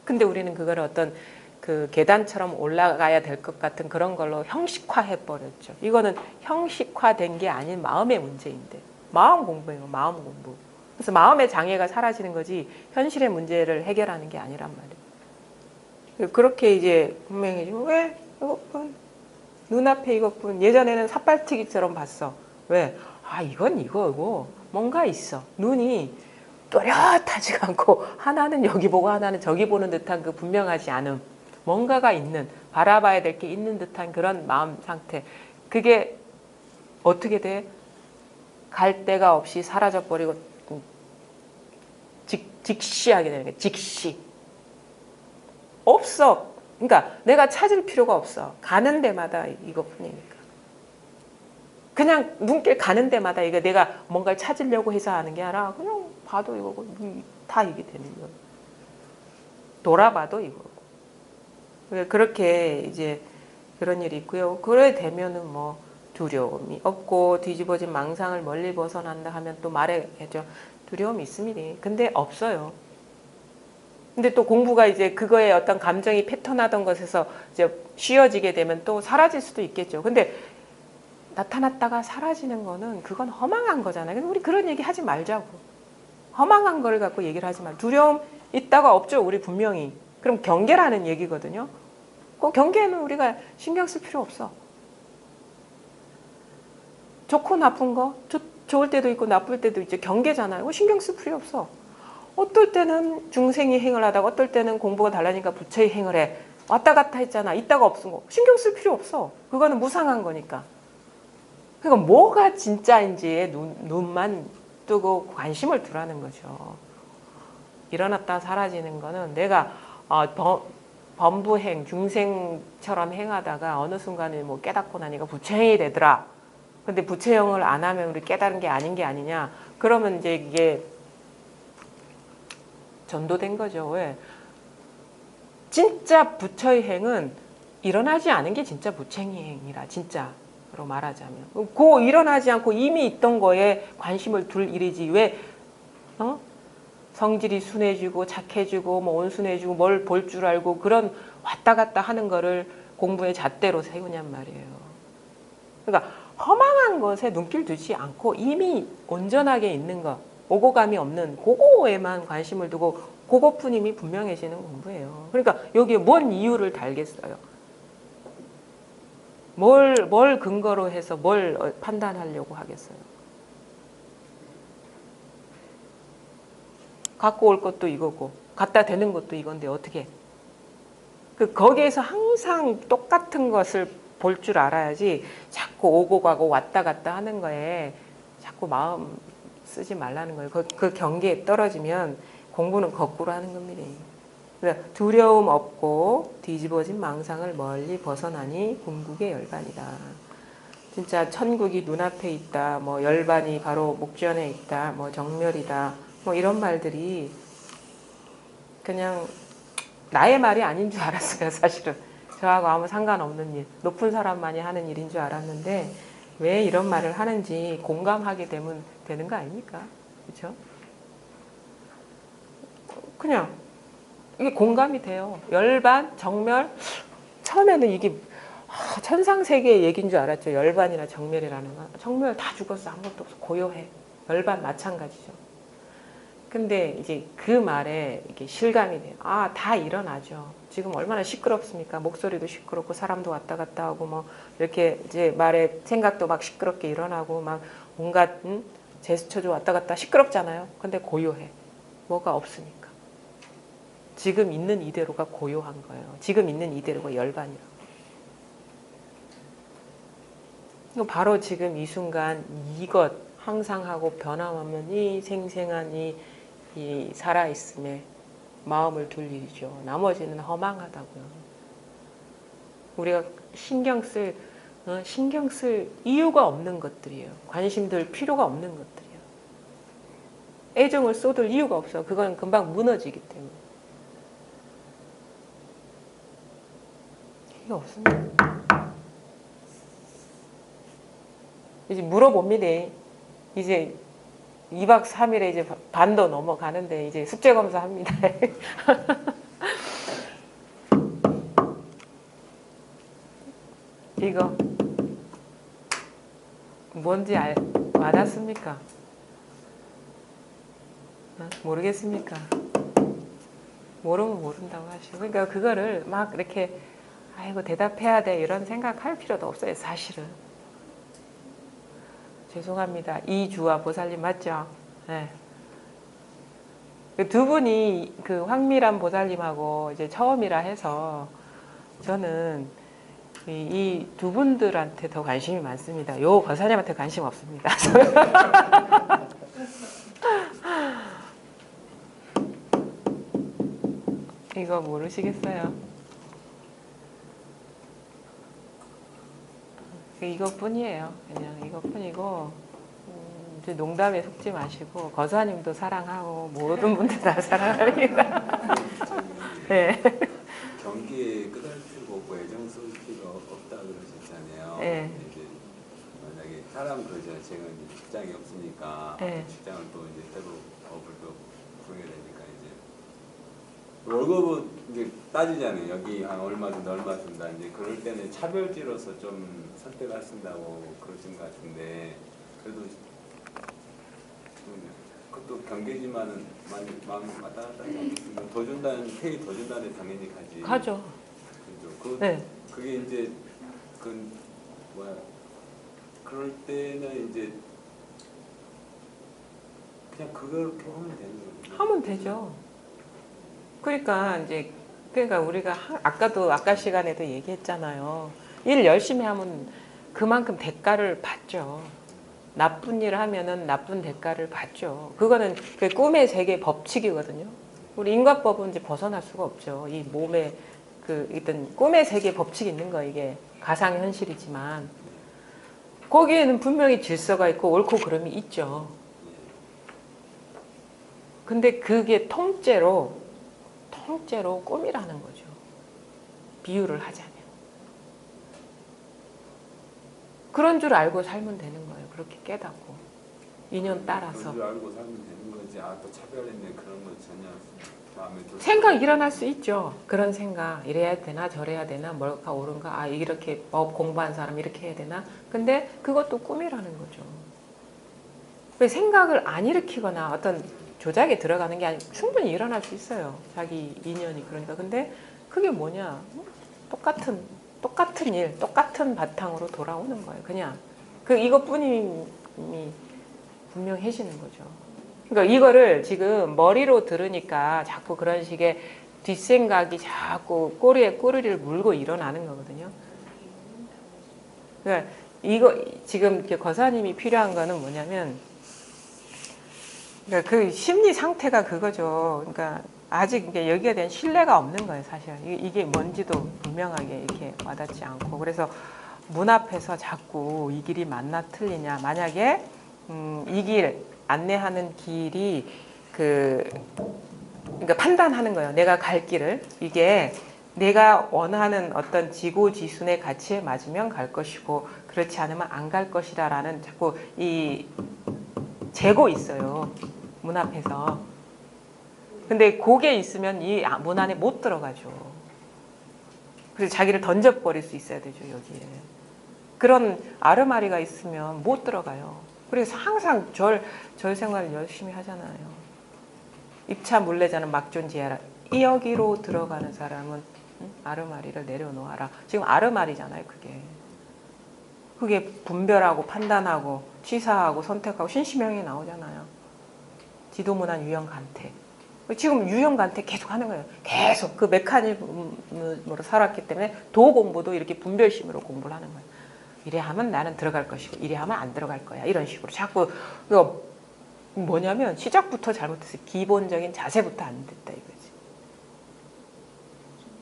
근데 우리는 그걸 어떤 그 계단처럼 올라가야 될 것 같은 그런 걸로 형식화해 버렸죠. 이거는 형식화된 게 아닌 마음의 문제인데 마음 공부예요. 마음 공부. 그래서 마음의 장애가 사라지는 거지 현실의 문제를 해결하는 게 아니란 말이에요. 그렇게 이제 분명해지면 왜 이것뿐 눈앞에 이것뿐. 예전에는 삿발튀기처럼 봤어. 왜? 이건 이거고 뭔가 있어. 눈이 또렷하지가 않고 하나는 여기 보고 하나는 저기 보는 듯한 그 분명하지 않음. 뭔가가 있는, 바라봐야 될 게 있는 듯한 그런 마음 상태. 그게 어떻게 돼? 갈 데가 없이 사라져버리고 직시하게 되는 거야. 직시. 없어. 그러니까 내가 찾을 필요가 없어. 가는 데마다 이것뿐이니까. 그냥 눈길 가는 데마다 이거 내가 뭔가를 찾으려고 해서 하는 게 아니라 그냥 봐도 이거고 다 이게 되는 거예요. 돌아봐도 이거고. 그렇게 이제 그런 일이 있고요. 그래 되면은 뭐 두려움이 없고 뒤집어진 망상을 멀리 벗어난다 하면 또 말해야죠. 두려움이 있습니다. 근데 없어요. 근데 또 공부가 이제 그거에 어떤 감정이 패턴하던 것에서 이제 쉬어지게 되면 또 사라질 수도 있겠죠. 근데 나타났다가 사라지는 거는 그건 허망한 거잖아요. 근데 우리 그런 얘기 하지 말자고. 허망한 걸 갖고 얘기를 하지 말. 두려움 있다가 없죠. 우리 분명히. 그럼 경계라는 얘기거든요. 그 경계는 우리가 신경 쓸 필요 없어. 좋고 나쁜 거, 좋을 때도 있고 나쁠 때도 있죠. 경계잖아요. 신경 쓸 필요 없어. 어떨 때는 중생이 행을 하다가 어떨 때는 공부가 달라니까 부처의 행을 해. 왔다 갔다 했잖아. 있다가 없은 거. 신경 쓸 필요 없어. 그거는 무상한 거니까. 그러니까 뭐가 진짜인지에 눈만 뜨고 관심을 두라는 거죠. 일어났다 사라지는 거는 내가 범부행, 중생처럼 행하다가 어느 순간에 뭐 깨닫고 나니까 부처행이 되더라. 근데 부처행을 안 하면 우리 깨달은 게 아닌 게 아니냐. 그러면 이제 이게 전도된 거죠. 왜? 진짜 부처의 행은 일어나지 않은 게 진짜 부처의 행이라 진짜로 말하자면 그 일어나지 않고 이미 있던 거에 관심을 둘 일이지 왜 성질이 순해지고 착해지고 뭐 온순해지고 뭘 볼 줄 알고 그런 왔다 갔다 하는 거를 공부의 잣대로 세우냔 말이에요. 그러니까 허망한 것에 눈길 두지 않고 이미 온전하게 있는 것, 오고감이 없는 그거에만 관심을 두고 그것뿐임이 분명해지는 공부예요. 그러니까 여기에 뭔 이유를 달겠어요. 뭘 근거로 해서 뭘 판단하려고 하겠어요. 갖고 올 것도 이거고 갖다 대는 것도 이건데 어떻게 거기에서 항상 똑같은 것을 볼 줄 알아야지 자꾸 오고 가고 왔다 갔다 하는 거에 자꾸 마음 쓰지 말라는 거예요. 그 경계에 떨어지면 공부는 거꾸로 하는 겁니다. 그러니까 두려움 없고 뒤집어진 망상을 멀리 벗어나니 궁극의 열반이다. 진짜 천국이 눈앞에 있다. 뭐 열반이 바로 목전에 있다. 뭐 정멸이다. 뭐 이런 말들이 그냥 나의 말이 아닌 줄 알았어요. 사실은 저하고 아무 상관없는 일, 높은 사람만이 하는 일인 줄 알았는데 왜 이런 말을 하는지 공감하게 되는 거 아닙니까? 그렇죠? 그냥 이게 공감이 돼요. 열반, 정멸 처음에는 이게 천상세계의 얘기인 줄 알았죠. 열반이나 정멸이라는 건. 정멸 다 죽었어. 아무것도 없어. 고요해. 열반 마찬가지죠. 근데 이제 그 말에 이렇게 실감이 돼요. 아, 다 일어나죠. 지금 얼마나 시끄럽습니까? 목소리도 시끄럽고 사람도 왔다 갔다 하고 뭐 이렇게 이제 말에 생각도 막 시끄럽게 일어나고 막 온갖 제스처도 왔다 갔다 시끄럽잖아요. 근데 고요해. 뭐가 없으니까. 지금 있는 이대로가 고요한 거예요. 지금 있는 이대로가 열반이라고. 바로 지금 이 순간 이것 항상하고 변함없는 이 생생한 이 살아있음에 마음을 둘 일이죠. 나머지는 허망하다고요. 우리가 신경 쓸 이유가 없는 것들이에요. 관심 들 필요가 없는 것들이에요. 애정을 쏟을 이유가 없어. 그건 금방 무너지기 때문에. 이게 없습니다. 이제 물어봅니다. 이제 2박 3일에 이제 반도 넘어가는데 이제 숙제 검사합니다. 이거 뭔지 와닿습니까? 모르겠습니까? 모르면 모른다고 하시고 그러니까 그거를 막 이렇게 아이고 대답해야 돼 이런 생각할 필요도 없어요. 사실은. 죄송합니다. 이주와 보살님 맞죠? 네. 두 분이 그 황미란 보살님하고 이제 처음이라 해서 저는 이 두 분들한테 더 관심이 많습니다. 요 보살님한테 관심 없습니다. 이거 모르시겠어요? 이것뿐이에요. 그냥 이것뿐이고 이제 농담에 속지 마시고 거사님도 사랑하고 모든 분들 다 사랑합니다. 네. 경기에 끄달릴 필요가 없고 애정 쏠 필요 없다 그러셨잖아요. 네. 이제 만약에 사람 그러죠. 제가 이제 직장이 없으니까 네. 직장을 또 이제 새로 업을 또 구해야 되니까 이제 월급은 이제 따지잖아요. 여기 한 얼마 준다, 얼마 준다. 이제 그럴 때는 차별지로서 좀 선택하신다고 그러신 것 같은데 그래도 그것도 경계지만은 많이 마음이 왔다 갔다 하지 않겠습니까? 더 준다는 페이 더 준다는 당연히 가지. 가죠. 그죠. 네. 그게 이제 그럴 때는 이제 그냥 그렇게 하면 되는 거예요. 하면 되죠. 그러니까 우리가 아까 시간에도 얘기했잖아요. 일 열심히 하면 그만큼 대가를 받죠. 나쁜 일을 하면은 나쁜 대가를 받죠. 그거는 그 꿈의 세계 법칙이거든요. 우리 인과법은 이제 벗어날 수가 없죠. 이 몸에 일단 꿈의 세계 법칙이 있는 거 이게 가상 현실이지만 거기에는 분명히 질서가 있고 옳고 그름이 있죠. 근데 그게 통째로 꿈이라는 거죠. 비유를 하자면 그런 줄 알고 살면 되는 거예요. 그렇게 깨닫고 인연 따라서 그런 줄 알고 살면 되는 거지. 아, 또 차별했네 그런 거 전혀 마음에 들어. 생각 일어날 수 있죠. 그런 생각 이래야 되나 저래야 되나 뭘까 옳은가 아 이렇게 법 공부한 사람 이렇게 해야 되나 근데 그것도 꿈이라는 거죠. 왜 생각을 안 일으키거나 어떤 조작에 들어가는 게 아니고 충분히 일어날 수 있어요. 자기 인연이 그러니까 근데 그게 뭐냐 똑같은 일 똑같은 바탕으로 돌아오는 거예요. 그냥 그 이것뿐이 분명해지는 거죠. 그러니까 이거를 지금 머리로 들으니까 자꾸 그런 식의 뒷생각이 자꾸 꼬리에 꼬리를 물고 일어나는 거거든요. 그러니까 이거 지금 이렇게 거사님이 필요한 거는 뭐냐면 그러니까 그 심리 상태가 그거죠. 그러니까 아직 이게 여기에 대한 신뢰가 없는 거예요, 사실. 이게 뭔지도 분명하게 이렇게 와닿지 않고. 그래서 문 앞에서 자꾸 이 길이 맞나 틀리냐. 만약에 이 길 안내하는 길이 그러니까 판단하는 거예요. 내가 갈 길을 이게 내가 원하는 어떤 지고지순의 가치에 맞으면 갈 것이고 그렇지 않으면 안 갈 것이라라는 자꾸 이 재고 있어요. 문 앞에서. 근데 그게 있으면 이 문 안에 못 들어가죠. 그래서 자기를 던져버릴 수 있어야 되죠, 여기에. 그런 아르마리가 있으면 못 들어가요. 그래서 항상 절 생활 열심히 하잖아요. 입차 물레자는 막존지하라. 이 여기로 들어가는 사람은 아르마리를 내려놓아라. 지금 아르마리잖아요, 그게. 그게 분별하고 판단하고 취사하고 선택하고 신심형이 나오잖아요. 지도문안 유형간택. 지금 유형간택 계속 하는 거예요. 계속 그 메커니즘으로 살았기 때문에 도 공부도 이렇게 분별심으로 공부를 하는 거예요. 이래 하면 나는 들어갈 것이고 이래 하면 안 들어갈 거야. 이런 식으로 자꾸 이거 뭐냐면 시작부터 잘못했어요. 기본적인 자세부터 안 됐다 이거지.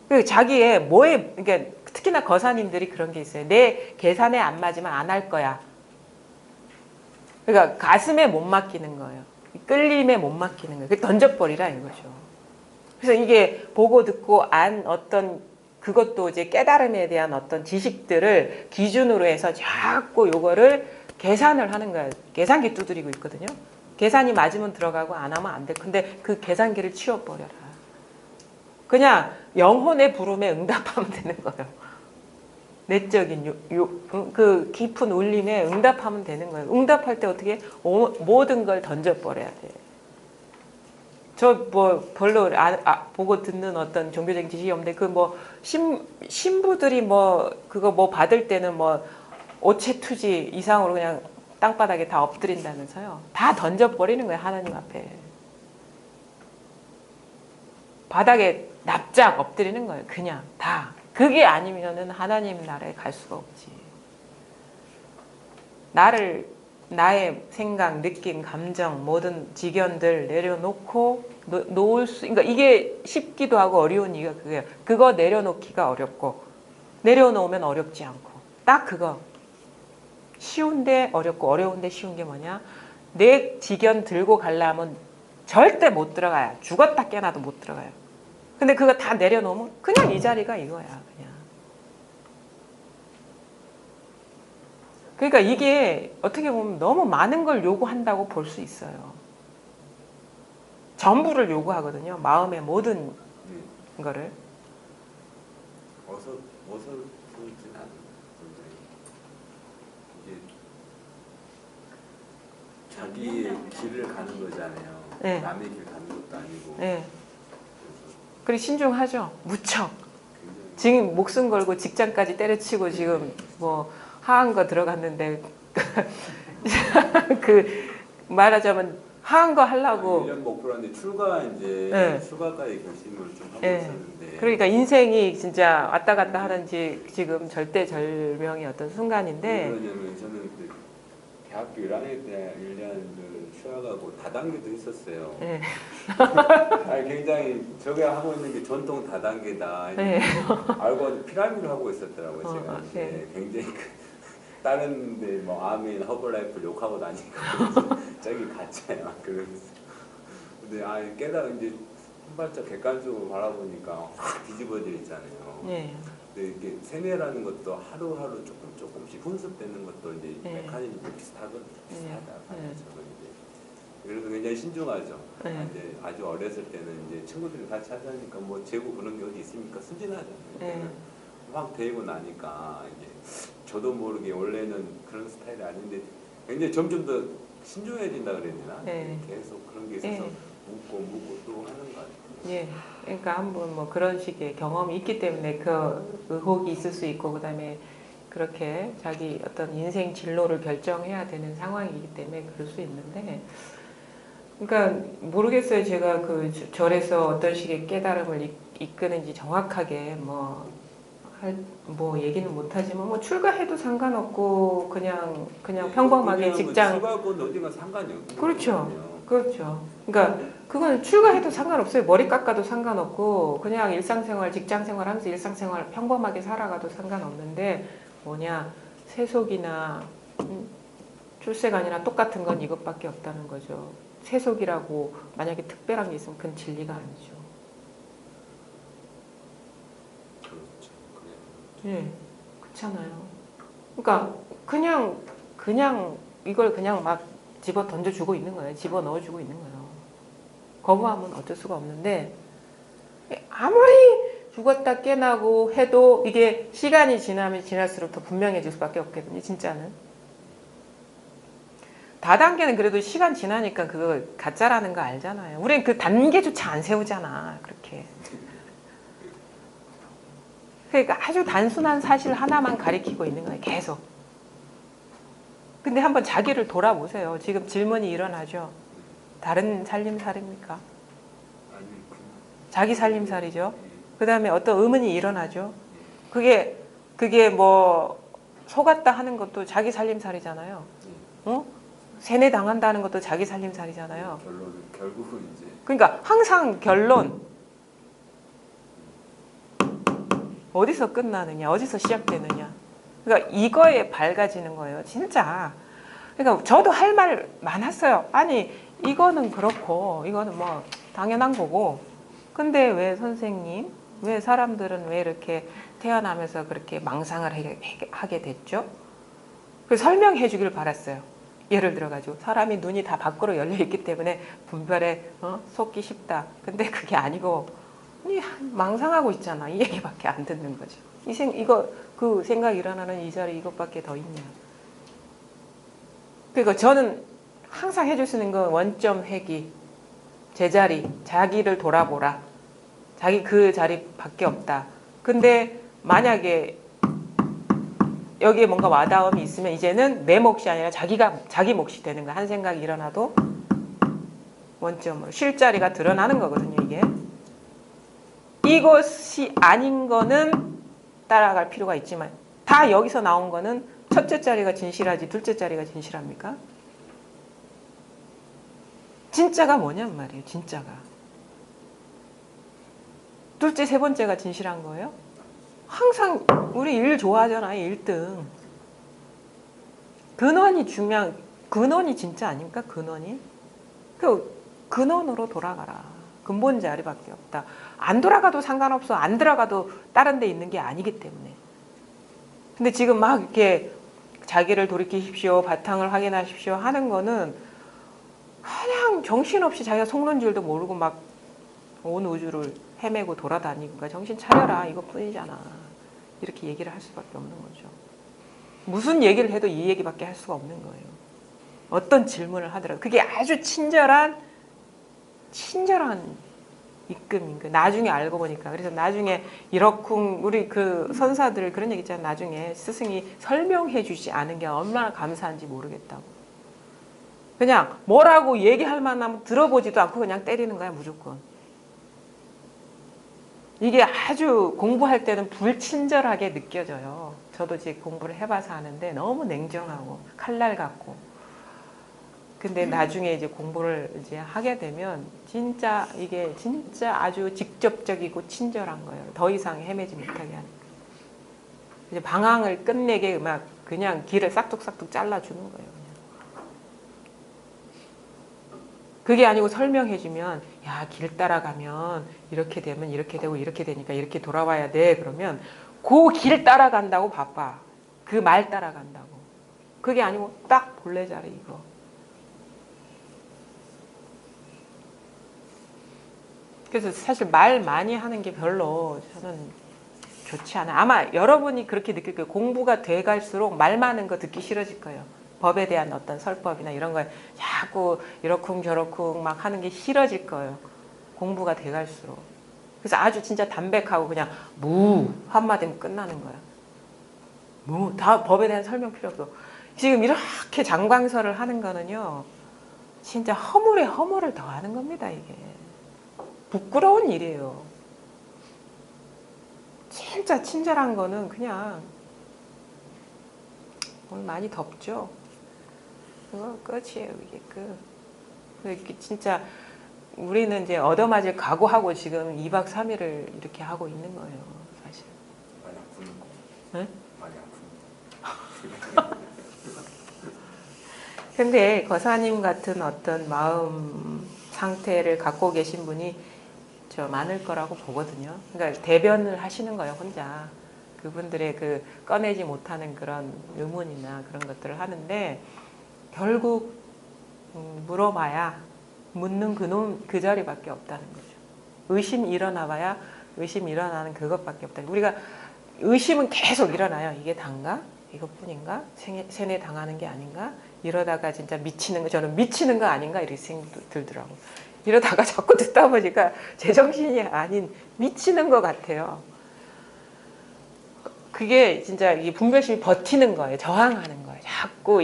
그 자기의 뭐에 그러니까 특히나 거사님들이 그런 게 있어요. 내 계산에 안 맞으면 안 할 거야. 그러니까 가슴에 못 맡기는 거예요. 끌림에 못 맡기는 거예요. 던져버리라 이거죠. 그래서 이게 보고 듣고 안 어떤 그것도 이제 깨달음에 대한 어떤 지식들을 기준으로 해서 자꾸 요거를 계산을 하는 거예요. 계산기 두드리고 있거든요. 계산이 맞으면 들어가고 안 하면 안 돼. 근데 그 계산기를 치워버려라. 그냥 영혼의 부름에 응답하면 되는 거예요. 내적인 그 깊은 울림에 응답하면 되는 거예요. 응답할 때 어떻게 모든 걸 던져버려야 돼. 저 뭐 별로 보고 듣는 어떤 종교적인 지식이 없는데 그 뭐 신부들이 뭐 그거 뭐 받을 때는 뭐 오체투지 이상으로 그냥 땅바닥에 다 엎드린다면서요. 다 던져버리는 거예요. 하나님 앞에. 바닥에 납작 엎드리는 거예요. 그냥 다. 그게 아니면은 하나님 나라에 갈 수가 없지. 나의 생각, 느낌, 감정, 모든 지견들 내려놓고 놓을 수, 그러니까 이게 쉽기도 하고 어려운 이유가 그거예요. 그거 내려놓기가 어렵고 내려놓으면 어렵지 않고 딱 그거. 쉬운데 어렵고 어려운데 쉬운 게 뭐냐? 내 지견 들고 가려면 절대 못 들어가요. 죽었다 깨나도 못 들어가요. 근데 그거 다 내려놓으면 그냥 이 자리가 이거야. 그냥. 그러니까 이게 어떻게 보면 너무 많은 걸 요구한다고 볼 수 있어요. 전부를 요구하거든요. 마음의 모든 거를. 어서 보이진 않는 이게 자기의 길을 가는 거잖아요. 네. 남의 길 가는 것도 아니고. 네. 그리고 신중하죠. 무척. 지금 목숨 걸고 직장까지 때려치고 지금 뭐 하한 거 들어갔는데 그 말하자면 하한 거 하려고 1년 목표라는데 출가 이제 네. 출가까지 결심을 좀 하고 네. 있었는데 그러니까 인생이 진짜 왔다 갔다 하는 지금 절대절명의 어떤 순간인데 왜 그러냐면 저는 그 대학교 1학년 때 1년을 휴학하고 다단계도 했었어요. 네. 아니 굉장히 저가 하고 있는 게 전통 다단계다. 네. 알고 피라미드를 하고 있었더라고요. 제가 네. 굉장히 다른데 뭐 아민 허블라이프 욕하고 다니고 저기 가짜야. 그러면서 근데 깨달은 이제 한 발짝 객관적으로 바라보니까 확 뒤집어져 있잖아요. 예. 근데 이게 세뇌라는 것도 하루하루 조금씩 훈습되는 것도 이제 네. 메커니즘이 비슷하다 네. 봐야죠. 이제 그래서 굉장히 신중하죠. 네. 이제 아주 어렸을 때는 이제 친구들이 같이 하자니까 뭐 재고 그런 게 어디 있습니까? 순진하잖아요. 네. 막 데리고 나니까 이제 저도 모르게 원래는 그런 스타일이 아닌데 굉장히 점점 더 신중해진다 그래야 되나? 네. 계속 그런 게 있어서 네. 묻고 또 하는 것 같아요. 예. 그러니까 한번 뭐 그런 식의 경험이 있기 때문에 그 의혹이 있을 수 있고 그다음에 그렇게 자기 어떤 인생 진로를 결정해야 되는 상황이기 때문에 그럴 수 있는데 그러니까 모르겠어요. 제가 그 절에서 어떤 식의 깨달음을 이끄는지 정확하게 뭐 얘기는 못하지만 뭐 출가해도 상관없고 그냥 평범하게 직장 출가하고는 어디가 상관이 없는 그렇죠. 거거든요. 그렇죠. 그러니까 그건 출가해도 상관없어요. 머리 깎아도 상관없고 그냥 일상생활, 직장생활 하면서 일상생활 평범하게 살아가도 상관없는데 뭐냐 세속이나 출세관이나 똑같은 건 이것밖에 없다는 거죠. 세속이라고 만약에 특별한 게 있으면 그건 진리가 아니죠. 그렇죠. 예, 그렇잖아요. 그러니까 그냥 이걸 그냥 막 집어 던져주고 있는 거예요. 집어 넣어주고 있는 거예요. 거부하면 어쩔 수가 없는데 아무리 죽었다 깨나고 해도 이게 시간이 지나면 지날수록 더 분명해질 수밖에 없거든요. 진짜는. 다단계는 그래도 시간 지나니까 그거 가짜라는 거 알잖아요. 우린 그 단계조차 안 세우잖아. 그렇게. 그러니까 아주 단순한 사실 하나만 가리키고 있는 거예요. 계속. 근데 한번 자기를 돌아보세요. 지금 질문이 일어나죠. 다른 살림살입니까? 자기 살림살이죠. 그 다음에 어떤 의문이 일어나죠. 그게 뭐 속았다 하는 것도 자기 살림살이잖아요. 어? 세뇌 당한다는 것도 자기 살림살이잖아요. 결국은 이제 그러니까 항상 결론 어디서 끝나느냐, 어디서 시작되느냐. 그러니까 이거에 밝아지는 거예요, 진짜. 그러니까 저도 할 말 많았어요. 아니 이거는 그렇고 이거는 뭐 당연한 거고. 근데 왜 선생님, 왜 사람들은 왜 이렇게 태어나면서 그렇게 망상을 하게 됐죠? 그래서 설명해 주길 바랐어요. 예를 들어가지고 사람이 눈이 다 밖으로 열려 있기 때문에 분별에 속기 쉽다. 근데 그게 아니고 망상하고 있잖아. 이 얘기밖에 안 듣는 거죠. 그 생각 일어나는 이 자리 이것밖에 더 있냐. 그러니까 저는 항상 해줄 수 있는 건 원점 회귀, 제자리, 자기를 돌아보라. 자기 그 자리밖에 없다. 근데 만약에 여기에 뭔가 와닿음이 있으면 이제는 내 몫이 아니라 자기 몫이 되는 거야. 한 생각이 일어나도 원점으로 쉴 자리가 드러나는 거거든요. 이것이 아닌 거는 따라갈 필요가 있지만 다 여기서 나온 거는 첫째 자리가 진실하지 둘째 자리가 진실합니까? 진짜가 뭐냔 말이에요. 진짜가. 둘째, 세 번째가 진실한 거예요? 항상 우리 일 좋아하잖아요. 1등. 근원이 중요한, 근원이 진짜 아닙니까? 근원이? 그 근원으로 돌아가라. 근본 자리밖에 없다. 안 돌아가도 상관없어. 안 들어가도 다른 데 있는 게 아니기 때문에. 근데 지금 막 이렇게 자기를 돌이키십시오. 바탕을 확인하십시오. 하는 거는 그냥 정신없이 자기가 속는 줄도 모르고 막 온 우주를 헤매고 돌아다니니까 정신 차려라. 이것뿐이잖아. 이렇게 얘기를 할 수밖에 없는 거죠. 무슨 얘기를 해도 이 얘기밖에 할 수가 없는 거예요. 어떤 질문을 하더라도 그게 아주 친절한 입금인 거. 나중에 알고 보니까. 그래서 나중에 이러쿵 우리 그 선사들 그런 얘기 있잖아요. 나중에 스승이 설명해 주지 않은 게 얼마나 감사한지 모르겠다고. 그냥 뭐라고 얘기할 만하면 들어보지도 않고 그냥 때리는 거야 무조건. 이게 아주 공부할 때는 불친절하게 느껴져요. 저도 이제 공부를 해봐서 아는데 너무 냉정하고 칼날 같고. 근데 나중에 이제 공부를 이제 하게 되면 진짜 이게 진짜 아주 직접적이고 친절한 거예요. 더 이상 헤매지 못하게 하니까. 이제 방황을 끝내게 막 그냥 길을 싹둑싹둑 잘라주는 거예요. 그냥. 그게 아니고 설명해주면 야, 길 따라가면 이렇게 되면 이렇게 되고 이렇게 되니까 이렇게 돌아와야 돼. 그러면 그 길 따라간다고 바빠. 그 말 따라간다고. 그게 아니고 딱 본래 자리 이거. 그래서 사실 말 많이 하는 게 별로 저는 좋지 않아요. 아마 여러분이 그렇게 느낄 거예요. 공부가 돼갈수록 말 많은 거 듣기 싫어질 거예요. 법에 대한 어떤 설법이나 이런 거에 자꾸 이러쿵 저러쿵 막 하는 게 싫어질 거예요. 공부가 돼갈수록. 그래서 아주 진짜 담백하고 그냥 무 한마디면 끝나는 거야. 무. 다 법에 대한 설명 필요 없어. 지금 이렇게 장광설을 하는 거는요. 진짜 허물에 허물을 더하는 겁니다. 이게. 부끄러운 일이에요. 진짜 친절한 거는 그냥 오늘 많이 덥죠. 그거 끝이에요. 이게 끝. 이게 진짜 우리는 이제 얻어맞을 각오하고 지금 2박 3일을 이렇게 하고 있는 거예요. 사실. 많이 아픈 거. 네? 많이 아픈 거. 근데 거사님 같은 어떤 마음 상태를 갖고 계신 분이 저 많을 거라고 보거든요. 그러니까 대변을 하시는 거예요, 혼자. 그분들의 그 꺼내지 못하는 그런 의문이나 그런 것들을 하는데 결국 물어봐야 묻는 그놈 그 자리밖에 없다는 거죠. 의심 일어나봐야 의심 일어나는 그것밖에 없다. 우리가 의심은 계속 일어나요. 이게 단가? 이것뿐인가? 세뇌 당하는 게 아닌가? 이러다가 진짜 미치는 거, 저는 미치는 거 아닌가? 이렇게 생각이 들더라고. 이러다가 자꾸 듣다 보니까 제정신이 아닌 미치는 것 같아요. 그게 진짜 이 분별심이 버티는 거예요. 저항하는 거예요. 자꾸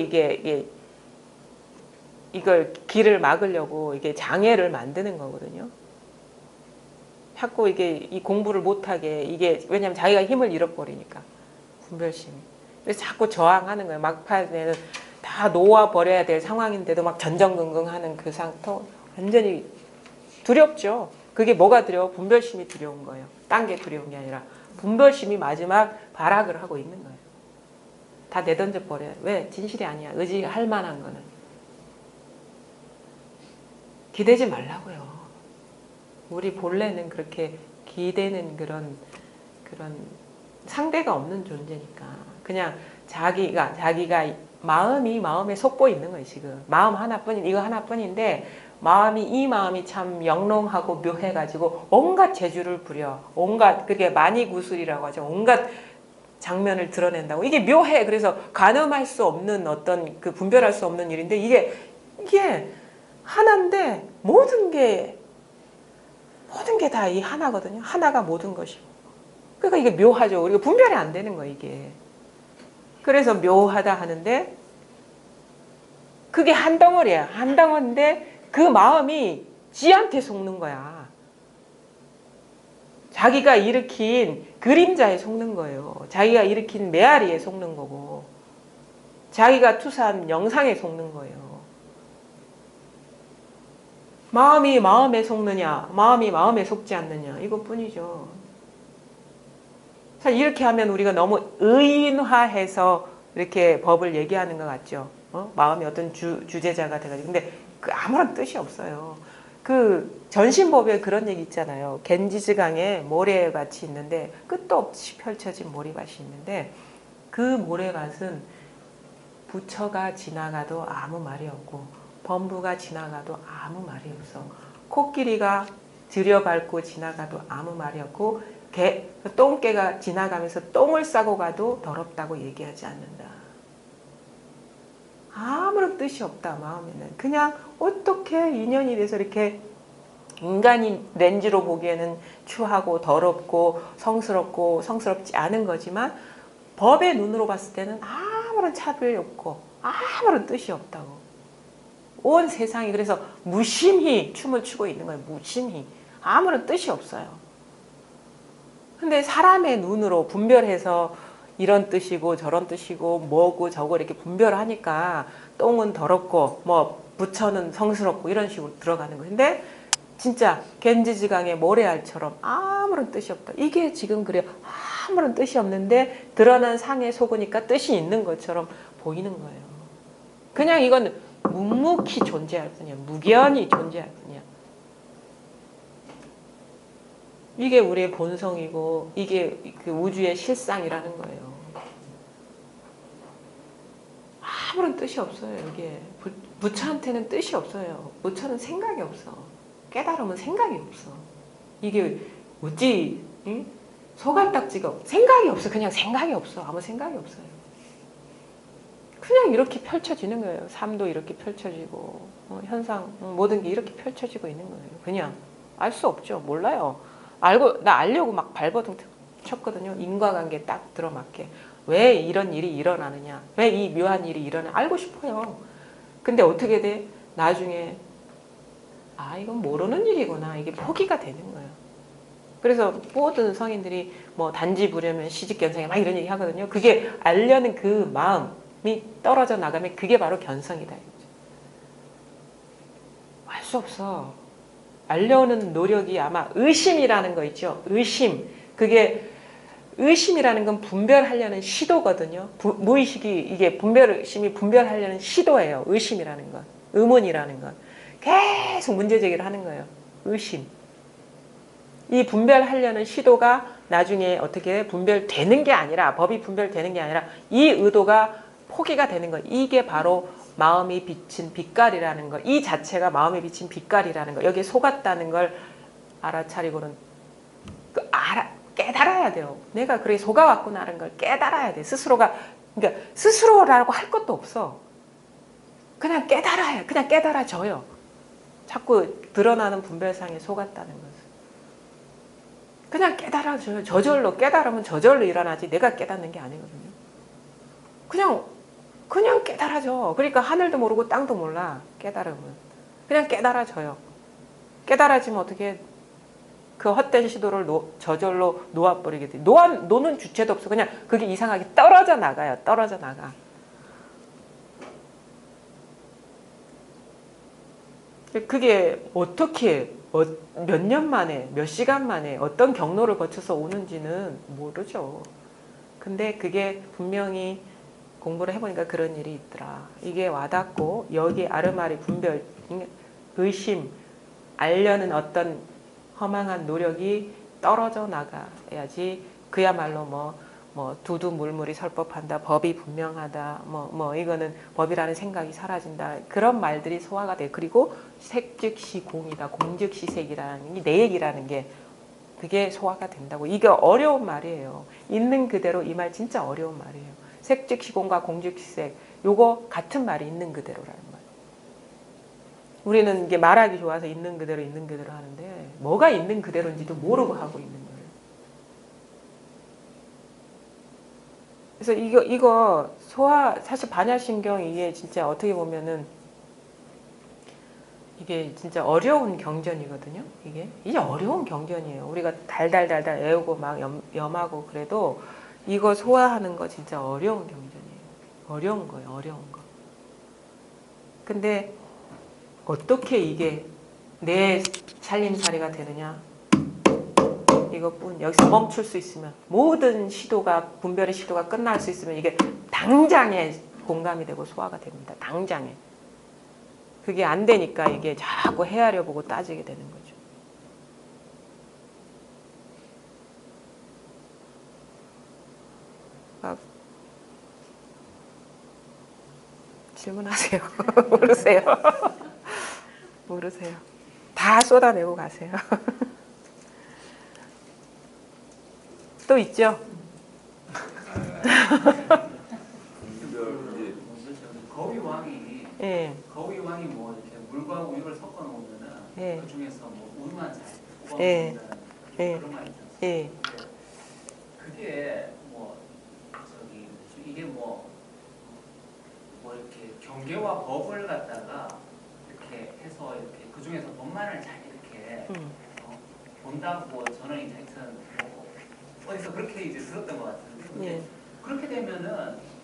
이걸 길을 막으려고 이게 장애를 만드는 거거든요. 자꾸 이 공부를 못하게 이게 왜냐하면 자기가 힘을 잃어버리니까 분별심이. 그래서 자꾸 저항하는 거예요. 막판에는 다 놓아버려야 될 상황인데도 막 전전긍긍하는 그 상태. 완전히 두렵죠. 그게 뭐가 두려워? 분별심이 두려운 거예요. 딴 게 두려운 게 아니라 분별심이 마지막 발악을 하고 있는 거예요. 다 내던져 버려요. 왜? 진실이 아니야. 의지할 만한 거는. 기대지 말라고요. 우리 본래는 그렇게 기대는 그런 상대가 없는 존재니까 그냥 자기가 마음에 속고 있는 거예요. 지금 마음 하나뿐인 이거 하나뿐인데 이 마음이 참 영롱하고 묘해가지고 온갖 재주를 부려 온갖 그게 만이구술이라고 하죠. 온갖 장면을 드러낸다고 이게 묘해. 그래서 가늠할 수 없는 어떤 그 분별할 수 없는 일인데 이게 하나인데 모든 게 다 이 하나거든요. 하나가 모든 것이고. 그러니까 이게 묘하죠. 우리가 분별이 안 되는 거예요, 이게. 그래서 묘하다 하는데 그게 한 덩어리야. 한 덩어리인데 그 마음이 지한테 속는 거야. 자기가 일으킨 그림자에 속는 거예요. 자기가 일으킨 메아리에 속는 거고 자기가 투사한 영상에 속는 거예요. 마음이 마음에 속느냐 마음이 마음에 속지 않느냐 이것뿐이죠. 사실 이렇게 하면 우리가 너무 의인화해서 이렇게 법을 얘기하는 것 같죠. 마음이 어떤 주제자가 돼가지고 근데 그 아무런 뜻이 없어요. 그 전신법에 그런 얘기 있잖아요. 겐지즈강에 모래밭이 있는데 끝도 없이 펼쳐진 모래밭이 있는데 그 모래밭은 부처가 지나가도 아무 말이 없고 범부가 지나가도 아무 말이 없어. 코끼리가 들여밟고 지나가도 아무 말이 없고 똥개가 지나가면서 똥을 싸고 가도 더럽다고 얘기하지 않는다. 아무런 뜻이 없다. 마음에는. 그냥 어떻게 인연이 돼서 이렇게 인간이 렌즈로 보기에는 추하고 더럽고 성스럽지 않은 거지만 법의 눈으로 봤을 때는 아무런 차별이 없고 아무런 뜻이 없다고. 온 세상이 그래서 무심히 춤을 추고 있는 거예요. 무심히. 아무런 뜻이 없어요. 근데 사람의 눈으로 분별해서 이런 뜻이고 저런 뜻이고 뭐고 저거 이렇게 분별하니까 똥은 더럽고 뭐 부처는 성스럽고 이런 식으로 들어가는 거예요. 근데 진짜 겐지즈강의 모래알처럼 아무런 뜻이 없다. 이게 지금 그래요. 아무런 뜻이 없는데 드러난 상에 속으니까 뜻이 있는 것처럼 보이는 거예요. 그냥 이건 묵묵히 존재할 뿐이야. 무견히 존재할 뿐이야. 이게 우리의 본성이고 이게 그 우주의 실상이라는 거예요. 아무런 뜻이 없어요. 이게 부처한테는 뜻이 없어요. 부처는 생각이 없어. 깨달으면 생각이 없어. 이게 어찌 응? 소갈딱지가 생각이 없어. 그냥 생각이 없어. 아무 생각이 없어요. 그냥 이렇게 펼쳐지는 거예요. 삶도 이렇게 펼쳐지고 현상 모든 게 이렇게 펼쳐지고 있는 거예요. 그냥 알 수 없죠. 몰라요. 나 알려고 막 발버둥 쳤거든요. 인과관계 딱 들어맞게. 왜 이런 일이 일어나느냐. 왜 이 묘한 일이 일어나. 알고 싶어요. 근데 어떻게 돼? 나중에 이건 모르는 일이구나. 이게 포기가 되는 거예요. 그래서 모든 성인들이 뭐 단지 부려면 시집견성에 막 이런 얘기 하거든요. 그게 알려는 그 마음이 떨어져 나가면 그게 바로 견성이다. 알 수 없어. 알려는 노력이 아마 의심이라는 거 있죠. 의심. 그게 의심이라는 건 분별하려는 시도거든요. 무의식이 이게 의심이 분별하려는 시도예요. 의심이라는 건. 의문이라는 건. 계속 문제제기를 하는 거예요. 의심. 이 분별하려는 시도가 나중에 어떻게 분별되는 게 아니라 법이 분별되는 게 아니라 이 의도가 포기가 되는 거. 이게 바로 마음이 비친 빛깔이라는 거. 이 자체가 마음이 비친 빛깔이라는 거. 여기에 속았다는 걸 알아차리고는 깨달아야 돼요. 내가 그래 속아왔구나라는 걸 깨달아야 돼. 스스로가 그러니까 스스로라고 할 것도 없어. 그냥 깨달아져요. 자꾸 드러나는 분별상에 속았다는 것을. 그냥 깨달아져요. 저절로 깨달으면 저절로 일어나지 내가 깨닫는 게 아니거든요. 그냥 깨달아져. 그러니까 하늘도 모르고 땅도 몰라. 깨달으면. 그냥 깨달아져요. 깨달아지면 어떻게 그 헛된 시도를 저절로 놓아버리게 돼. 노는 주체도 없어. 그냥 그게 이상하게 떨어져 나가요. 떨어져 나가. 그게 어떻게 몇 년 만에 몇 시간 만에 어떤 경로를 거쳐서 오는지는 모르죠. 근데 그게 분명히 공부를 해보니까 그런 일이 있더라. 이게 와닿고 여기 아르마리 분별, 의심, 알려는 어떤 허망한 노력이 떨어져 나가야지 그야말로 뭐 두두물물이 설법한다, 법이 분명하다, 뭐 이거는 법이라는 생각이 사라진다, 그런 말들이 소화가 돼. 그리고 색즉시 공이다, 공즉시 색이라는 게 내 얘기라는 게 그게 소화가 된다고. 이게 어려운 말이에요. 있는 그대로 이 말 진짜 어려운 말이에요. 색즉시 공과 공즉시 색, 요거 같은 말이 있는 그대로라는 말. 우리는 이게 말하기 좋아서 있는 그대로 하는데 뭐가 있는 그대로인지도 모르고 하고 있는 거예요. 그래서 이거 사실 반야신경 이게 진짜 어떻게 보면은 이게 진짜 어려운 경전이거든요. 이게 어려운 경전이에요. 우리가 달달달달 외우고 막 염하고 그래도 이거 소화하는 거 진짜 어려운 경전이에요. 어려운 거예요. 어려운 거. 근데 어떻게 이게 내 살림살이가 되느냐? 이것뿐. 여기서 멈출 수 있으면 모든 분별의 시도가 끝날 수 있으면 이게 당장에 공감이 되고 소화가 됩니다. 당장에. 그게 안 되니까 이게 자꾸 헤아려 보고 따지게 되는 거죠. 질문하세요. 모르세요. 모르세요. 다 쏟아내고 가세요. 또 있죠? 예. 거위 왕이 뭐 이렇게 물과 우유를 섞어 놓으면은 예. 그 중에서 뭐 우유만 잘 뽑아 예. 먹는다는 예. 그런 말이 있잖아요. 예. 그게 이게 뭐 이렇게 경계와 법을 갖다가 이렇게 해서 이렇게 그 중에서 법만을 잘 이렇게 본다고 저는 이제 하여튼 뭐 어디서 그렇게 이제 들었던 것 같은데 예. 그렇게 되면은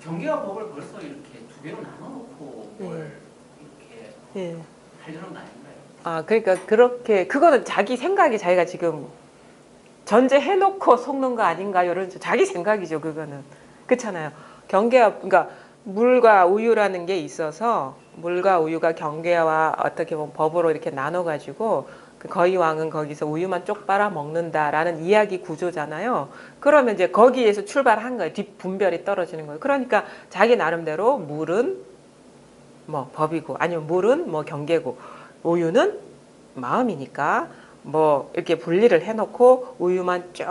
경계와 법을 벌써 이렇게 두 개로 나눠놓고 뭘 이렇게 예. 하려는 거 아닌가요? 그러니까 그거는 자기 생각이 자기가 지금 전제해놓고 속는 거 아닌가요? 이런 자기 생각이죠. 그거는. 그렇잖아요. 그러니까 물과 우유라는 게 있어서 물과 우유가 경계와 어떻게 보면 법으로 이렇게 나눠가지고 그 거위왕은 거기서 우유만 쪽 빨아 먹는다라는 이야기 구조잖아요. 그러면 이제 거기에서 출발한 거예요. 뒷분별이 떨어지는 거예요. 그러니까 자기 나름대로 물은 뭐 법이고, 아니면 물은 뭐 경계고, 우유는 마음이니까 뭐 이렇게 분리를 해놓고 우유만 쭉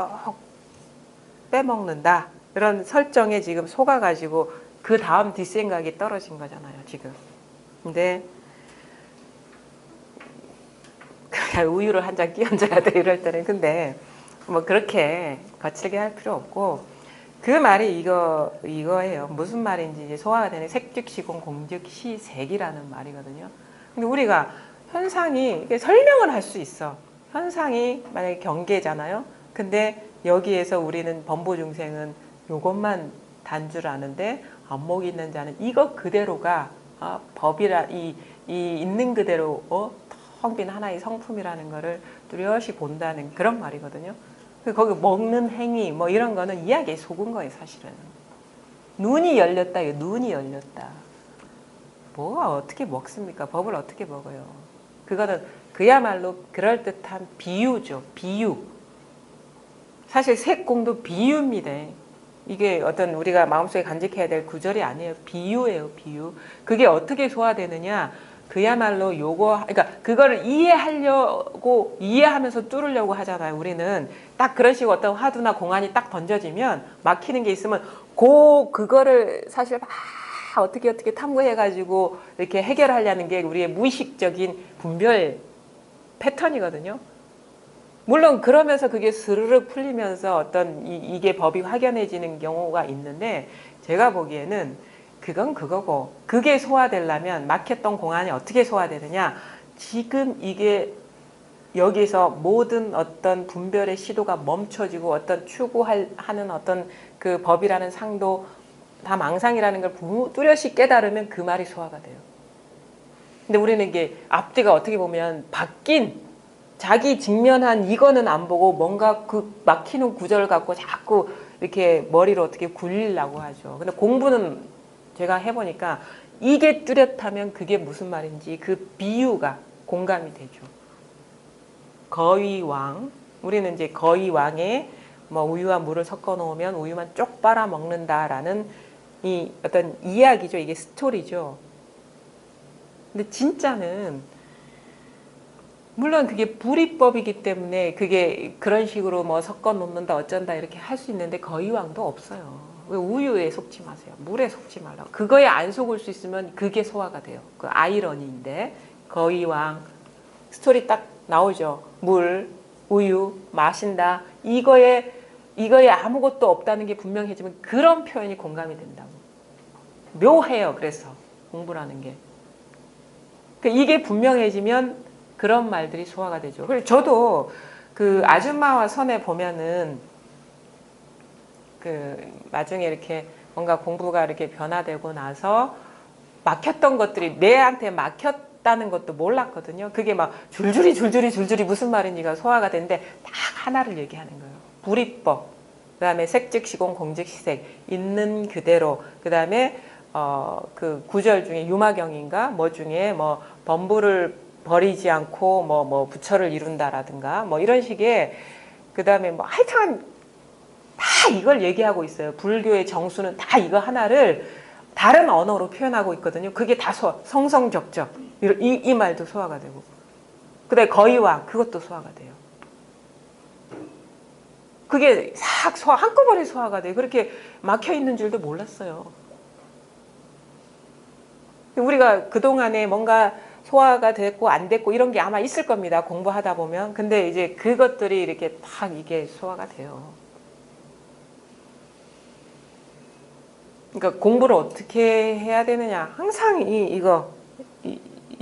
빼먹는다. 이런 설정에 지금 속아가지고 그 다음 뒷생각이 떨어진 거잖아요, 지금. 근데 그냥 우유를 한 잔 끼얹어야 돼, 이럴 때는. 근데 뭐 그렇게 거칠게 할 필요 없고, 그 말이 이거예요. 무슨 말인지 이제 소화가 되는 색즉시공 공즉시색이라는 말이거든요. 근데 우리가 현상이 이게 설명을 할 수 있어. 현상이 만약에 경계잖아요. 근데 여기에서 우리는 범보중생은 요것만 단줄 아는데 안목이 있는 자는 이것 그대로가 법이라 이 있는 그대로 텅 빈 하나의 성품이라는 거를 뚜렷이 본다는 그런 말이거든요. 거기 먹는 행위 뭐 이런 거는 이야기에 속은 거예요, 사실은. 눈이 열렸다, 이거 눈이 열렸다. 뭐가 어떻게 먹습니까? 법을 어떻게 먹어요? 그거는 그야말로 그럴듯한 비유죠. 비유. 사실 색공도 비유입니다. 이게 어떤 우리가 마음속에 간직해야 될 구절이 아니에요. 비유예요, 비유. 그게 어떻게 소화되느냐? 그야말로 요거, 그러니까 그거를 이해하려고, 이해하면서 뚫으려고 하잖아요. 우리는 딱 그런 식으로 어떤 화두나 공안이 딱 던져지면 막히는 게 있으면 그거를 사실 막 어떻게 탐구해가지고 이렇게 해결하려는 게 우리의 무의식적인 분별 패턴이거든요. 물론 그러면서 그게 스르륵 풀리면서 어떤 이게 법이 확연해지는 경우가 있는데, 제가 보기에는 그건 그거고, 그게 소화되려면 막혔던 공안이 어떻게 소화되느냐, 지금 이게 여기서 모든 어떤 분별의 시도가 멈춰지고 어떤 추구하는 어떤 그 법이라는 상도 다 망상이라는 걸 뚜렷이 깨달으면 그 말이 소화가 돼요. 근데 우리는 이게 앞뒤가 어떻게 보면 바뀐, 자기 직면한 이거는 안 보고 뭔가 그 막히는 구절 갖고 자꾸 이렇게 머리로 어떻게 굴리려고 하죠. 근데 공부는 제가 해보니까 이게 뚜렷하면 그게 무슨 말인지 그 비유가 공감이 되죠. 거위왕, 우리는 이제 거위왕에 뭐 우유와 물을 섞어 놓으면 우유만 쪽 빨아 먹는다라는 이 어떤 이야기죠. 이게 스토리죠. 근데 진짜는 물론 그게 불이법이기 때문에 그게 그런 식으로 뭐 섞어 놓는다 어쩐다 이렇게 할 수 있는데 거위왕도 없어요. 왜 우유에 속지 마세요. 물에 속지 말라고. 그거에 안 속을 수 있으면 그게 소화가 돼요. 그 아이러니인데 거위왕 스토리 딱 나오죠. 물, 우유, 마신다. 이거에 아무것도 없다는 게 분명해지면 그런 표현이 공감이 된다고. 묘해요. 그래서 공부라는 게. 이게 분명해지면 그런 말들이 소화가 되죠. 그리고 저도 그 아줌마와 선에 보면은 그 나중에 이렇게 뭔가 공부가 이렇게 변화되고 나서 막혔던 것들이 내한테 막혔다는 것도 몰랐거든요. 그게 막 줄줄이 무슨 말인지가 소화가 되는데 딱 하나를 얘기하는 거예요. 불이법, 그 다음에 색즉시공 공즉시색, 있는 그대로, 그 다음에 그 구절 중에 유마경인가 뭐 중에 뭐 범부를 버리지 않고 뭐 부처를 이룬다라든가 뭐 이런 식의, 그 다음에 뭐 하여튼 다 이걸 얘기하고 있어요. 불교의 정수는 다 이거 하나를 다른 언어로 표현하고 있거든요. 그게 다 성성적적 이 말도 소화가 되고, 그 다음에 거의와 그것도 소화가 돼요. 그게 싹 한꺼번에 소화가 돼요. 그렇게 막혀 있는 줄도 몰랐어요. 우리가 그동안에 뭔가 소화가 됐고 안 됐고 이런 게 아마 있을 겁니다. 공부하다 보면. 근데 이제 그것들이 이렇게 딱 이게 소화가 돼요. 그러니까 공부를 어떻게 해야 되느냐. 항상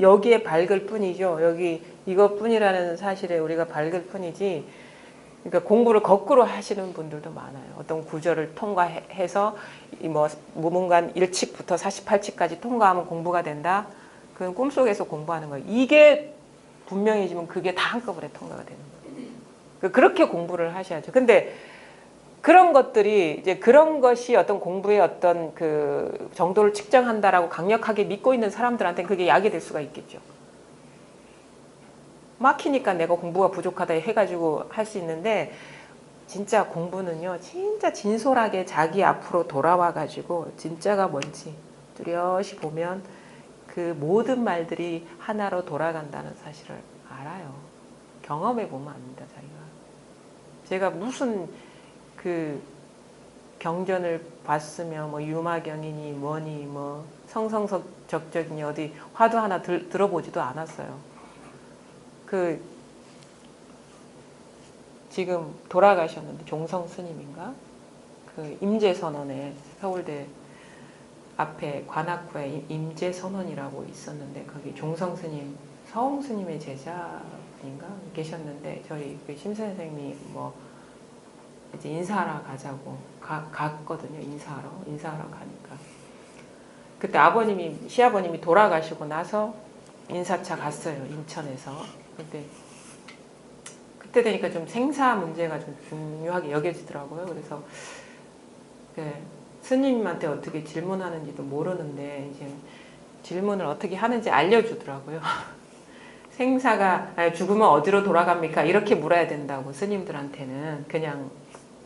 여기에 밝을 뿐이죠. 여기 이것뿐이라는 사실에 우리가 밝을 뿐이지. 그러니까 공부를 거꾸로 하시는 분들도 많아요. 어떤 구절을 통과해서 뭐 무문관 1칙부터 48칙까지 통과하면 공부가 된다. 그건 꿈속에서 공부하는 거예요. 이게 분명해지면 그게 다 한꺼번에 통과가 되는 거예요. 그렇게 공부를 하셔야죠. 근데 그런 것들이 이제 그런 것이 어떤 공부의 어떤 그 정도를 측정한다라고 강력하게 믿고 있는 사람들한테는 그게 약이 될 수가 있겠죠. 막히니까 내가 공부가 부족하다 해가지고 할 수 있는데 진짜 공부는요 진짜 진솔하게 자기 앞으로 돌아와가지고 진짜가 뭔지 뚜렷이 보면 그 모든 말들이 하나로 돌아간다는 사실을 알아요. 경험해 보면 압니다. 자기가. 제가 무슨 그 경전을 봤으면 뭐 유마경이니 뭐니 뭐 성성적적이니 어디 화두 하나 들어보지도 않았어요. 그 지금 돌아가셨는데 종성 스님인가? 그 임재선언에 서울대 앞에 관악구에 임재선언이라고 있었는데 거기 종성 스님, 서홍 스님의 제자인가 계셨는데 저희 그 심선 선생님이 뭐 이제 인사하러 가자고 갔거든요. 인사하러 가니까 그때 아버님이 시아버님이 돌아가시고 나서 인사차 갔어요. 인천에서. 근데 그때 되니까 좀 생사 문제가 좀 중요하게 여겨지더라고요. 그래서 그 스님한테 어떻게 질문하는지도 모르는데 이제 질문을 어떻게 하는지 알려주더라고요. 생사가 죽으면 어디로 돌아갑니까? 이렇게 물어야 된다고 스님들한테는 그냥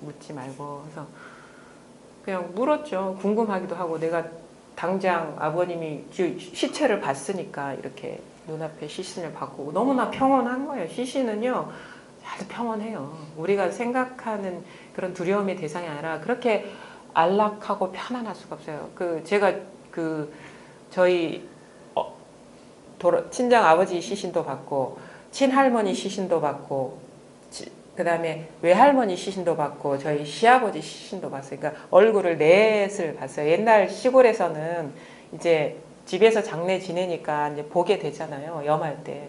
묻지 말고 그래서 그냥 물었죠. 궁금하기도 하고 내가 당장 아버님이 시체를 봤으니까 이렇게 눈앞에 시신을 받고 너무나 평온한 거예요. 시신은요 아주 평온해요. 우리가 생각하는 그런 두려움의 대상이 아니라 그렇게 안락하고 편안할 수가 없어요. 제가 저희 친정 아버지 시신도 받고 친할머니 시신도 받고 그 다음에 외할머니 시신도 받고 저희 시아버지 시신도 봤어요. 그러니까 얼굴을 넷을 봤어요. 옛날 시골에서는 이제 집에서 장례 지내니까 이제 보게 되잖아요. 염할 때.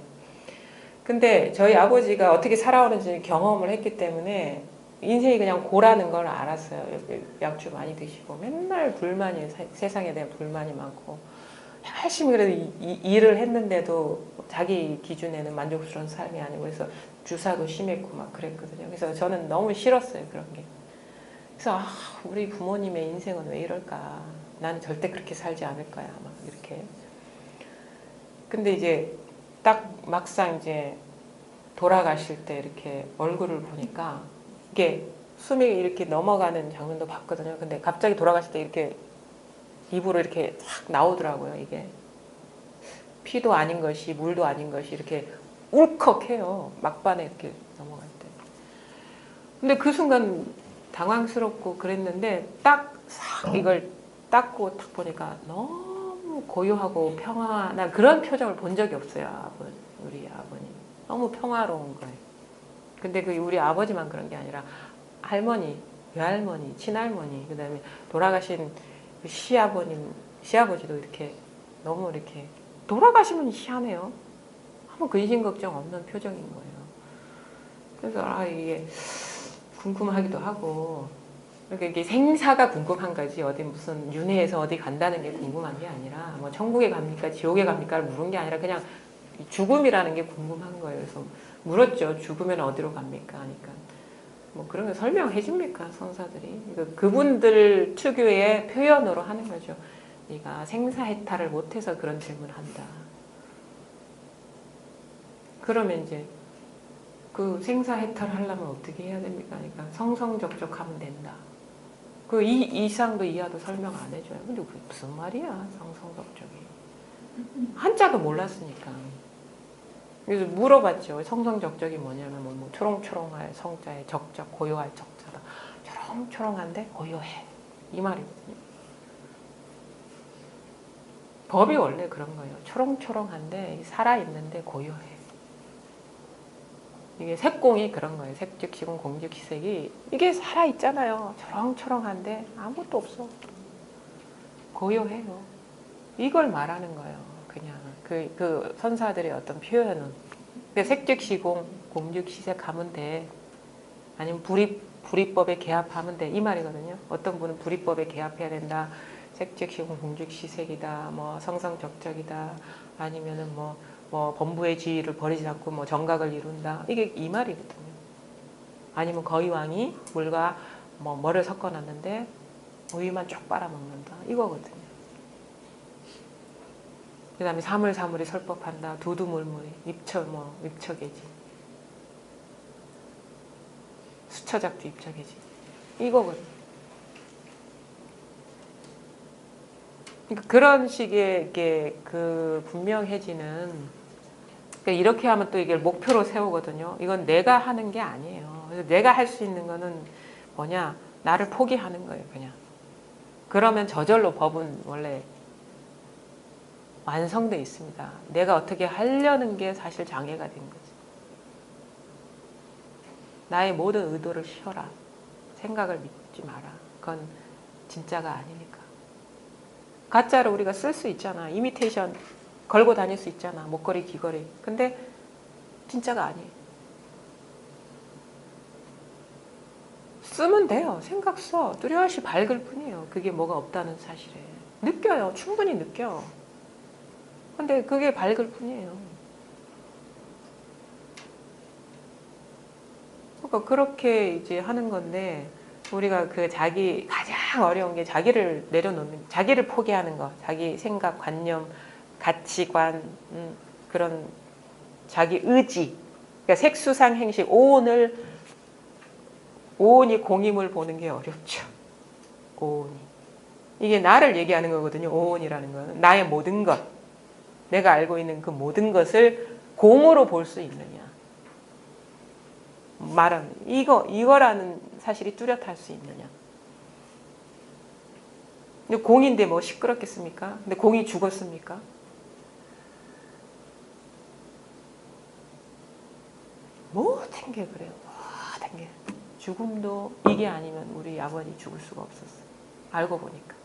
근데 저희 아버지가 어떻게 살아오는지 경험을 했기 때문에 인생이 그냥 고라는 걸 알았어요. 약주 많이 드시고 맨날 불만이 세상에 대한 불만이 많고 열심히 그래도 일을 했는데도 자기 기준에는 만족스러운 삶이 아니고 그래서 주사도 심했고 막 그랬거든요. 그래서 저는 너무 싫었어요. 그런 게. 그래서 우리 부모님의 인생은 왜 이럴까. 나는 절대 그렇게 살지 않을 거야. 막 이렇게. 근데 이제 딱 막상 이제 돌아가실 때 이렇게 얼굴을 보니까 이게 숨이 이렇게 넘어가는 장면도 봤거든요. 근데 갑자기 돌아가실 때 이렇게 입으로 이렇게 싹 나오더라고요. 이게 피도 아닌 것이 물도 아닌 것이 이렇게 울컥해요. 막반에 이렇게 넘어갈 때. 근데 그 순간 당황스럽고 그랬는데 딱 싹 이걸 닦고 딱 보니까 너무 고요하고 평안한 그런 표정을 본 적이 없어요. 우리 아버님. 너무 평화로운 거예요. 근데 우리 아버지만 그런 게 아니라 할머니, 외할머니, 친할머니, 그 다음에 돌아가신 시아버지도 이렇게 너무 이렇게 돌아가시면 희한해요. 아무 근심 걱정 없는 표정인 거예요. 그래서 이게 궁금하기도 하고 그러니까 이게 생사가 궁금한 거지 어디 무슨 윤회에서 어디 간다는 게 궁금한 게 아니라 뭐 천국에 갑니까 지옥에 갑니까를 물은 게 아니라 그냥 죽음이라는 게 궁금한 거예요. 그래서 물었죠. 죽으면 어디로 갑니까? 하니까 뭐 그런 거 설명해 줍니까 선사들이. 그러니까 그분들 특유의 표현으로 하는 거죠. 네가 생사해탈을 못해서 그런 질문을 한다. 그러면 이제 그 생사해탈 하려면 어떻게 해야 됩니까? 그러니까 성성적적하면 된다. 그 이상도 이하도 설명 안 해줘요. 근데 그게 무슨 말이야 성성적적이. 한자도 몰랐으니까. 그래서 물어봤죠. 성성적적이 뭐냐면 뭐 초롱초롱할 성자에 적적 고요할 적자다. 초롱초롱한데 고요해. 이 말이거든요. 법이 원래 그런 거예요. 초롱초롱한데 살아있는데 고요해. 이게 색공이 그런 거예요. 색즉, 시공, 공즉, 시색이 이게 살아있잖아요. 초롱초롱한데 아무것도 없어. 고요해요. 이걸 말하는 거예요. 그냥 그 선사들의 어떤 표현은 색즉, 시공, 공즉, 시색 하면 돼. 아니면 불이법에 개합하면 돼. 이 말이거든요. 어떤 분은 불이법에 개합해야 된다. 색즉, 시공, 공즉, 시색이다. 뭐 성성적적이다. 아니면은 뭐 범부의 지위를 버리지 않고 뭐 정각을 이룬다. 이게 이 말이거든요. 아니면 거위왕이 물과 뭐를 섞어놨는데 우유만 쭉 빨아먹는다. 이거거든요. 그 다음에 사물사물이 설법한다. 두두물물이 입처계지. 수처작도 입처계지. 이거거든. 그러니까 그런 식의 이게 그 분명해지는, 그러니까 이렇게 하면 또 이게 목표로 세우거든요. 이건 내가 하는 게 아니에요. 그래서 내가 할 수 있는 거는 뭐냐? 나를 포기하는 거예요, 그냥. 그러면 저절로 법은 원래 완성돼 있습니다. 내가 어떻게 하려는 게 사실 장애가 된 거지. 나의 모든 의도를 쉬어라. 생각을 믿지 마라. 그건 진짜가 아니니까. 가짜를 우리가 쓸 수 있잖아. 이미테이션 걸고 다닐 수 있잖아. 목걸이, 귀걸이. 근데 진짜가 아니에요. 쓰면 돼요. 생각 써. 뚜렷이 밝을 뿐이에요. 그게 뭐가 없다는 사실에. 느껴요. 충분히 느껴. 근데 그게 밝을 뿐이에요. 그러니까 그렇게 이제 하는 건데, 우리가 그 자기 가장 어려운 게 자기를 내려놓는, 자기를 포기하는 거, 자기 생각, 관념, 가치관, 그런 자기 의지. 그러니까 색수상 행식, 오온이 공임을 보는 게 어렵죠. 오온이. 이게 나를 얘기하는 거거든요. 오온이라는 거는 나의 모든 것, 내가 알고 있는 그 모든 것을 공으로 볼 수 있느냐. 말하는 이거라는 사실이 뚜렷할 수 있느냐. 근데 공인데 뭐 시끄럽겠습니까? 근데 공이 죽었습니까? 모든 게 그래요. 모든 게. 죽음도 이게 아니면 우리 아버지 죽을 수가 없었어. 알고 보니까.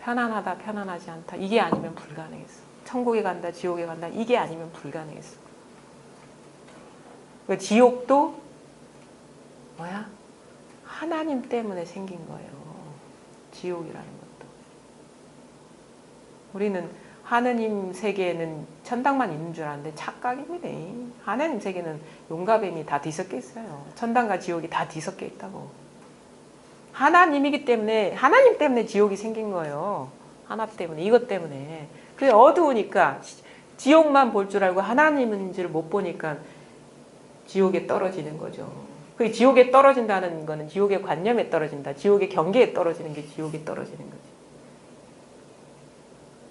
편안하다, 편안하지 않다. 이게 아니면 불가능했어. 천국에 간다, 지옥에 간다. 이게 아니면 불가능했어. 그 지옥도 뭐야? 하나님 때문에 생긴 거예요. 지옥이라는 것도. 우리는 하느님 세계에는 천당만 있는 줄 알았는데 착각입니다. 하느님 세계는 용가뱀이 다 뒤섞여 있어요. 천당과 지옥이 다 뒤섞여 있다고. 하나님이기 때문에, 하나님 때문에 지옥이 생긴 거예요. 하나 때문에, 이것 때문에. 그게 어두우니까 지옥만 볼 줄 알고 하나님인지를 못 보니까 지옥에 떨어지는 거죠. 그 지옥에 떨어진다는 거는 지옥의 관념에 떨어진다. 지옥의 경계에 떨어지는 게 지옥에 떨어지는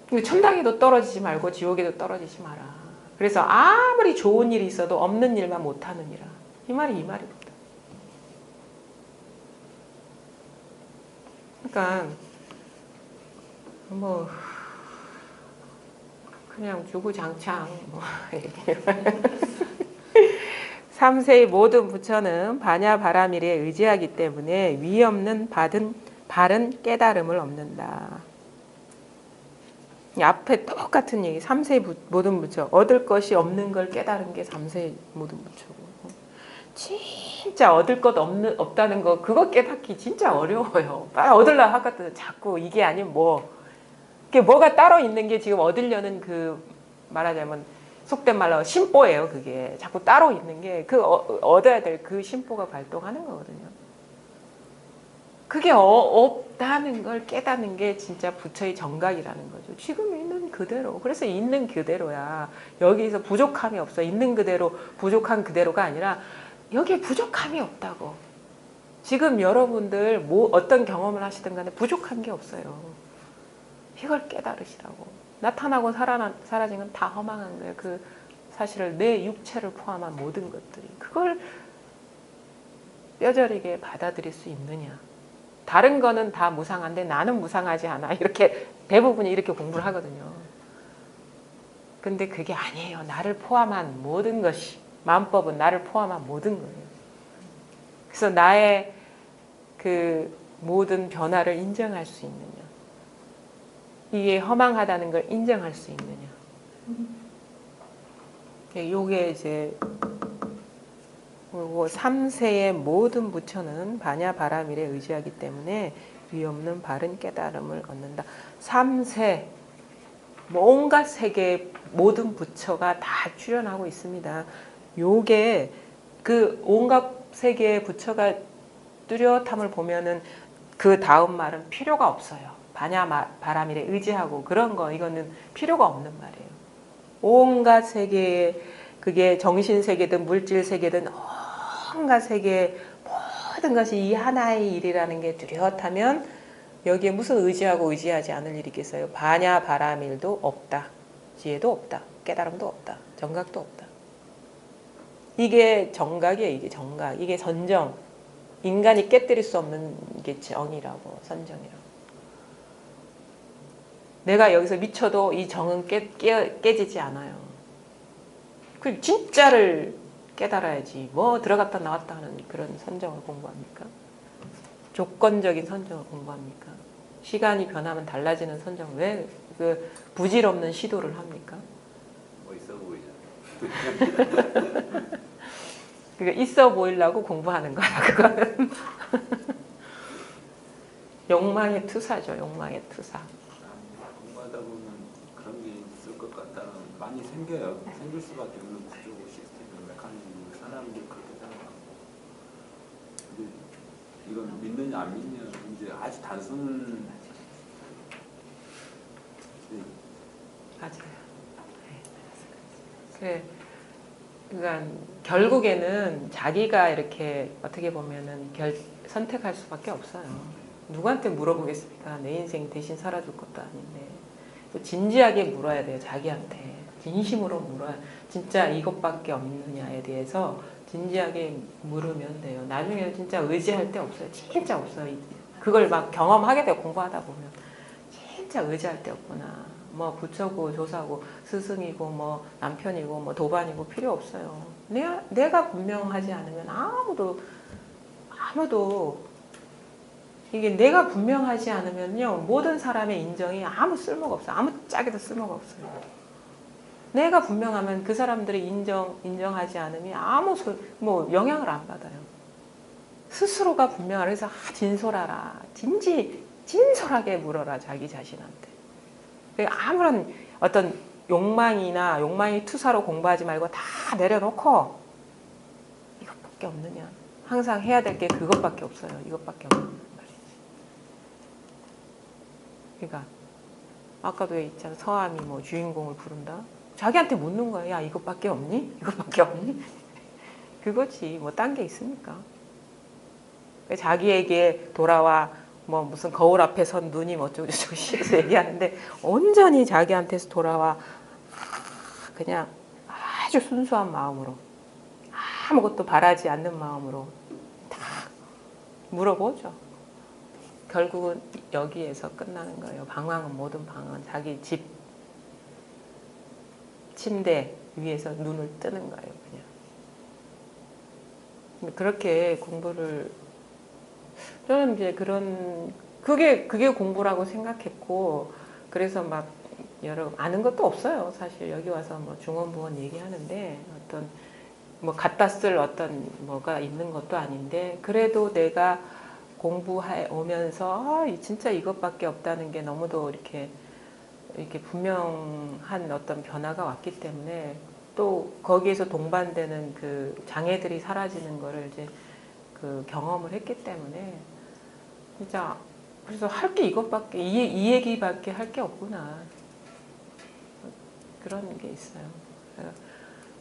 거지. 천당에도 떨어지지 말고 지옥에도 떨어지지 마라. 그래서 아무리 좋은 일이 있어도 없는 일만 못하느니라. 이 말입니다. 그러니까 뭐 그냥 주구장창 뭐 삼세의 모든 부처는 반야바라밀에 의지하기 때문에 위 없는 바른 깨달음을 얻는다. 앞에 똑같은 얘기. 삼세의 모든 부처. 얻을 것이 없는 걸 깨달은 게 삼세의 모든 부처고. 진짜 얻을 것 없다는 거, 그거 깨닫기 진짜 어려워요. 빨리 얻으려고 하거든. 자꾸 이게 아니면 뭐. 그게 뭐가 따로 있는 게 지금 얻으려는 그, 말하자면 속된 말로 심보예요. 그게. 자꾸 따로 있는 게 그 얻어야 될 그 심보가 발동하는 거거든요. 그게 없다는 걸 깨닫는 게 진짜 부처의 정각이라는 거죠. 지금 있는 그대로. 그래서 있는 그대로야. 여기서 부족함이 없어. 있는 그대로, 부족한 그대로가 아니라 여기에 부족함이 없다고. 지금 여러분들 어떤 경험을 하시든 간에 부족한 게 없어요. 이걸 깨달으시라고. 나타나고 사라진 건 다 허망한 거예요. 그 사실을 내 육체를 포함한 모든 것들이. 그걸 뼈저리게 받아들일 수 있느냐. 다른 거는 다 무상한데 나는 무상하지 않아. 이렇게 대부분이 이렇게 공부를 하거든요. 근데 그게 아니에요. 나를 포함한 모든 것이. 마음법은 나를 포함한 모든 거예요. 그래서 나의 그 모든 변화를 인정할 수 있느냐. 이게 허망하다는 걸 인정할 수 있느냐. 요게 이제 그리고 3세의 모든 부처는 반야바라밀에 의지하기 때문에 위 없는 바른 깨달음을 얻는다. 3세 온갖 세계의 모든 부처가 다 출연하고 있습니다. 요게 그 온갖 세계의 부처가 뚜렷함을 보면은 그 다음 말은 필요가 없어요. 바냐바람일에 의지하고 그런 거 이거는 필요가 없는 말이에요. 온갖 세계에 그게 정신 세계든 물질 세계든 온갖 세계 모든 것이 이 하나의 일이라는 게 뚜렷하면 여기에 무슨 의지하고 의지하지 않을 일이 있겠어요. 바냐바람일도 없다. 지혜도 없다. 깨달음도 없다. 정각도 없다. 이게 정각이에요. 이게 정각. 이게 선정. 인간이 깨뜨릴 수 없는 게 정이라고, 선정이라고. 내가 여기서 미쳐도 이 정은 깨지지 않아요. 그 진짜를 깨달아야지. 뭐 들어갔다 나왔다 하는 그런 선정을 공부합니까? 조건적인 선정을 공부합니까? 시간이 변하면 달라지는 선정 왜 그 부질없는 시도를 합니까? 뭐 있어 보이잖아. 그러니까 있어 보이려고 공부하는 거야. 그거는 욕망의 투사죠. 욕망의 투사. 공부하다 보면 그런 게 있을 것 같다는 많이 생겨요. 생길 수밖에 없는 구조고 시스템, 메커니즘, 사람들이 그렇게 생각하고. 근데 이건 믿느냐 안 믿느냐 이제 아주 단순. 맞아요. 그래. 그러니까 결국에는 자기가 이렇게 어떻게 보면은 선택할 수밖에 없어요. 누구한테 물어보겠습니까? 내 인생 대신 살아줄 것도 아닌데. 또 진지하게 물어야 돼요. 자기한테. 진심으로 물어야. 진짜 이것밖에 없느냐에 대해서 진지하게 물으면 돼요. 나중에 진짜 의지할 데 없어요. 진짜 없어요. 그걸 막 경험하게 돼요. 공부하다 보면. 진짜 의지할 데 없구나. 뭐 부처고 조사고 스승이고 뭐 남편이고 뭐 도반이고 필요 없어요. 내가 분명하지 않으면 아무도 이게 내가 분명하지 않으면요 모든 사람의 인정이 아무 쓸모가 없어요. 아무 짝에도 쓸모가 없어요. 내가 분명하면 그 사람들의 인정하지 않으면 아무 뭐 영향을 안 받아요. 스스로가 분명하라 해서 진솔하라. 진솔하게 물어라 자기 자신한테. 아무런 어떤 욕망의 투사로 공부하지 말고 다 내려놓고 이것밖에 없느냐. 항상 해야 될 게 그것밖에 없어요. 이것밖에 없는 말이지. 그러니까 아까도 있잖아. 서함이 뭐 주인공을 부른다. 자기한테 묻는 거야. 야 이것밖에 없니? 이것밖에 없니? 그거지. 뭐 딴 게 있습니까? 자기에게 돌아와 뭐 무슨 거울 앞에 선 누님 어쩌고저쩌고 시에서 얘기하는데 온전히 자기한테서 돌아와 그냥 아주 순수한 마음으로 아무것도 바라지 않는 마음으로 다 물어보죠. 결국은 여기에서 끝나는 거예요. 방황은 모든 방황은 자기 집 침대 위에서 눈을 뜨는 거예요. 그냥 그렇게 공부를 저는 이제 그게 공부라고 생각했고 그래서 막 여러 아는 것도 없어요. 사실 여기 와서 뭐 중원부원 얘기하는데 어떤 뭐 갖다 쓸 어떤 뭐가 있는 것도 아닌데 그래도 내가 공부해 오면서 진짜 이것밖에 없다는 게 너무도 이렇게 분명한 어떤 변화가 왔기 때문에 또 거기에서 동반되는 그 장애들이 사라지는 거를 이제 그 경험을 했기 때문에 진짜 그래서 할 게 이것밖에 이 얘기밖에 할 게 없구나 그런 게 있어요.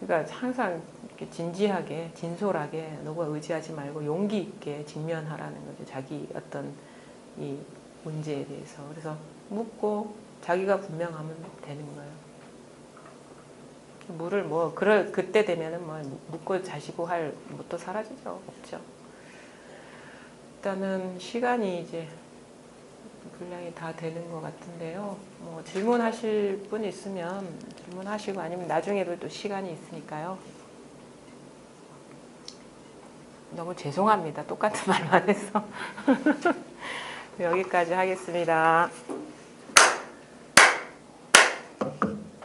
그러니까 항상 이렇게 진지하게 진솔하게 누구 의지하지 말고 용기 있게 직면하라는 거죠. 자기 어떤 이 문제에 대해서 그래서 묻고 자기가 분명하면 되는 거예요. 물을 뭐 그때 되면은 뭐 묻고 자시고 할 뭣도 사라지죠. 없죠. 일단은 시간이 이제 분량이 다 되는 것 같은데요. 뭐 질문하실 분 있으면 질문하시고 아니면 나중에도 또 시간이 있으니까요. 너무 죄송합니다. 똑같은 말만 해서. 여기까지 하겠습니다.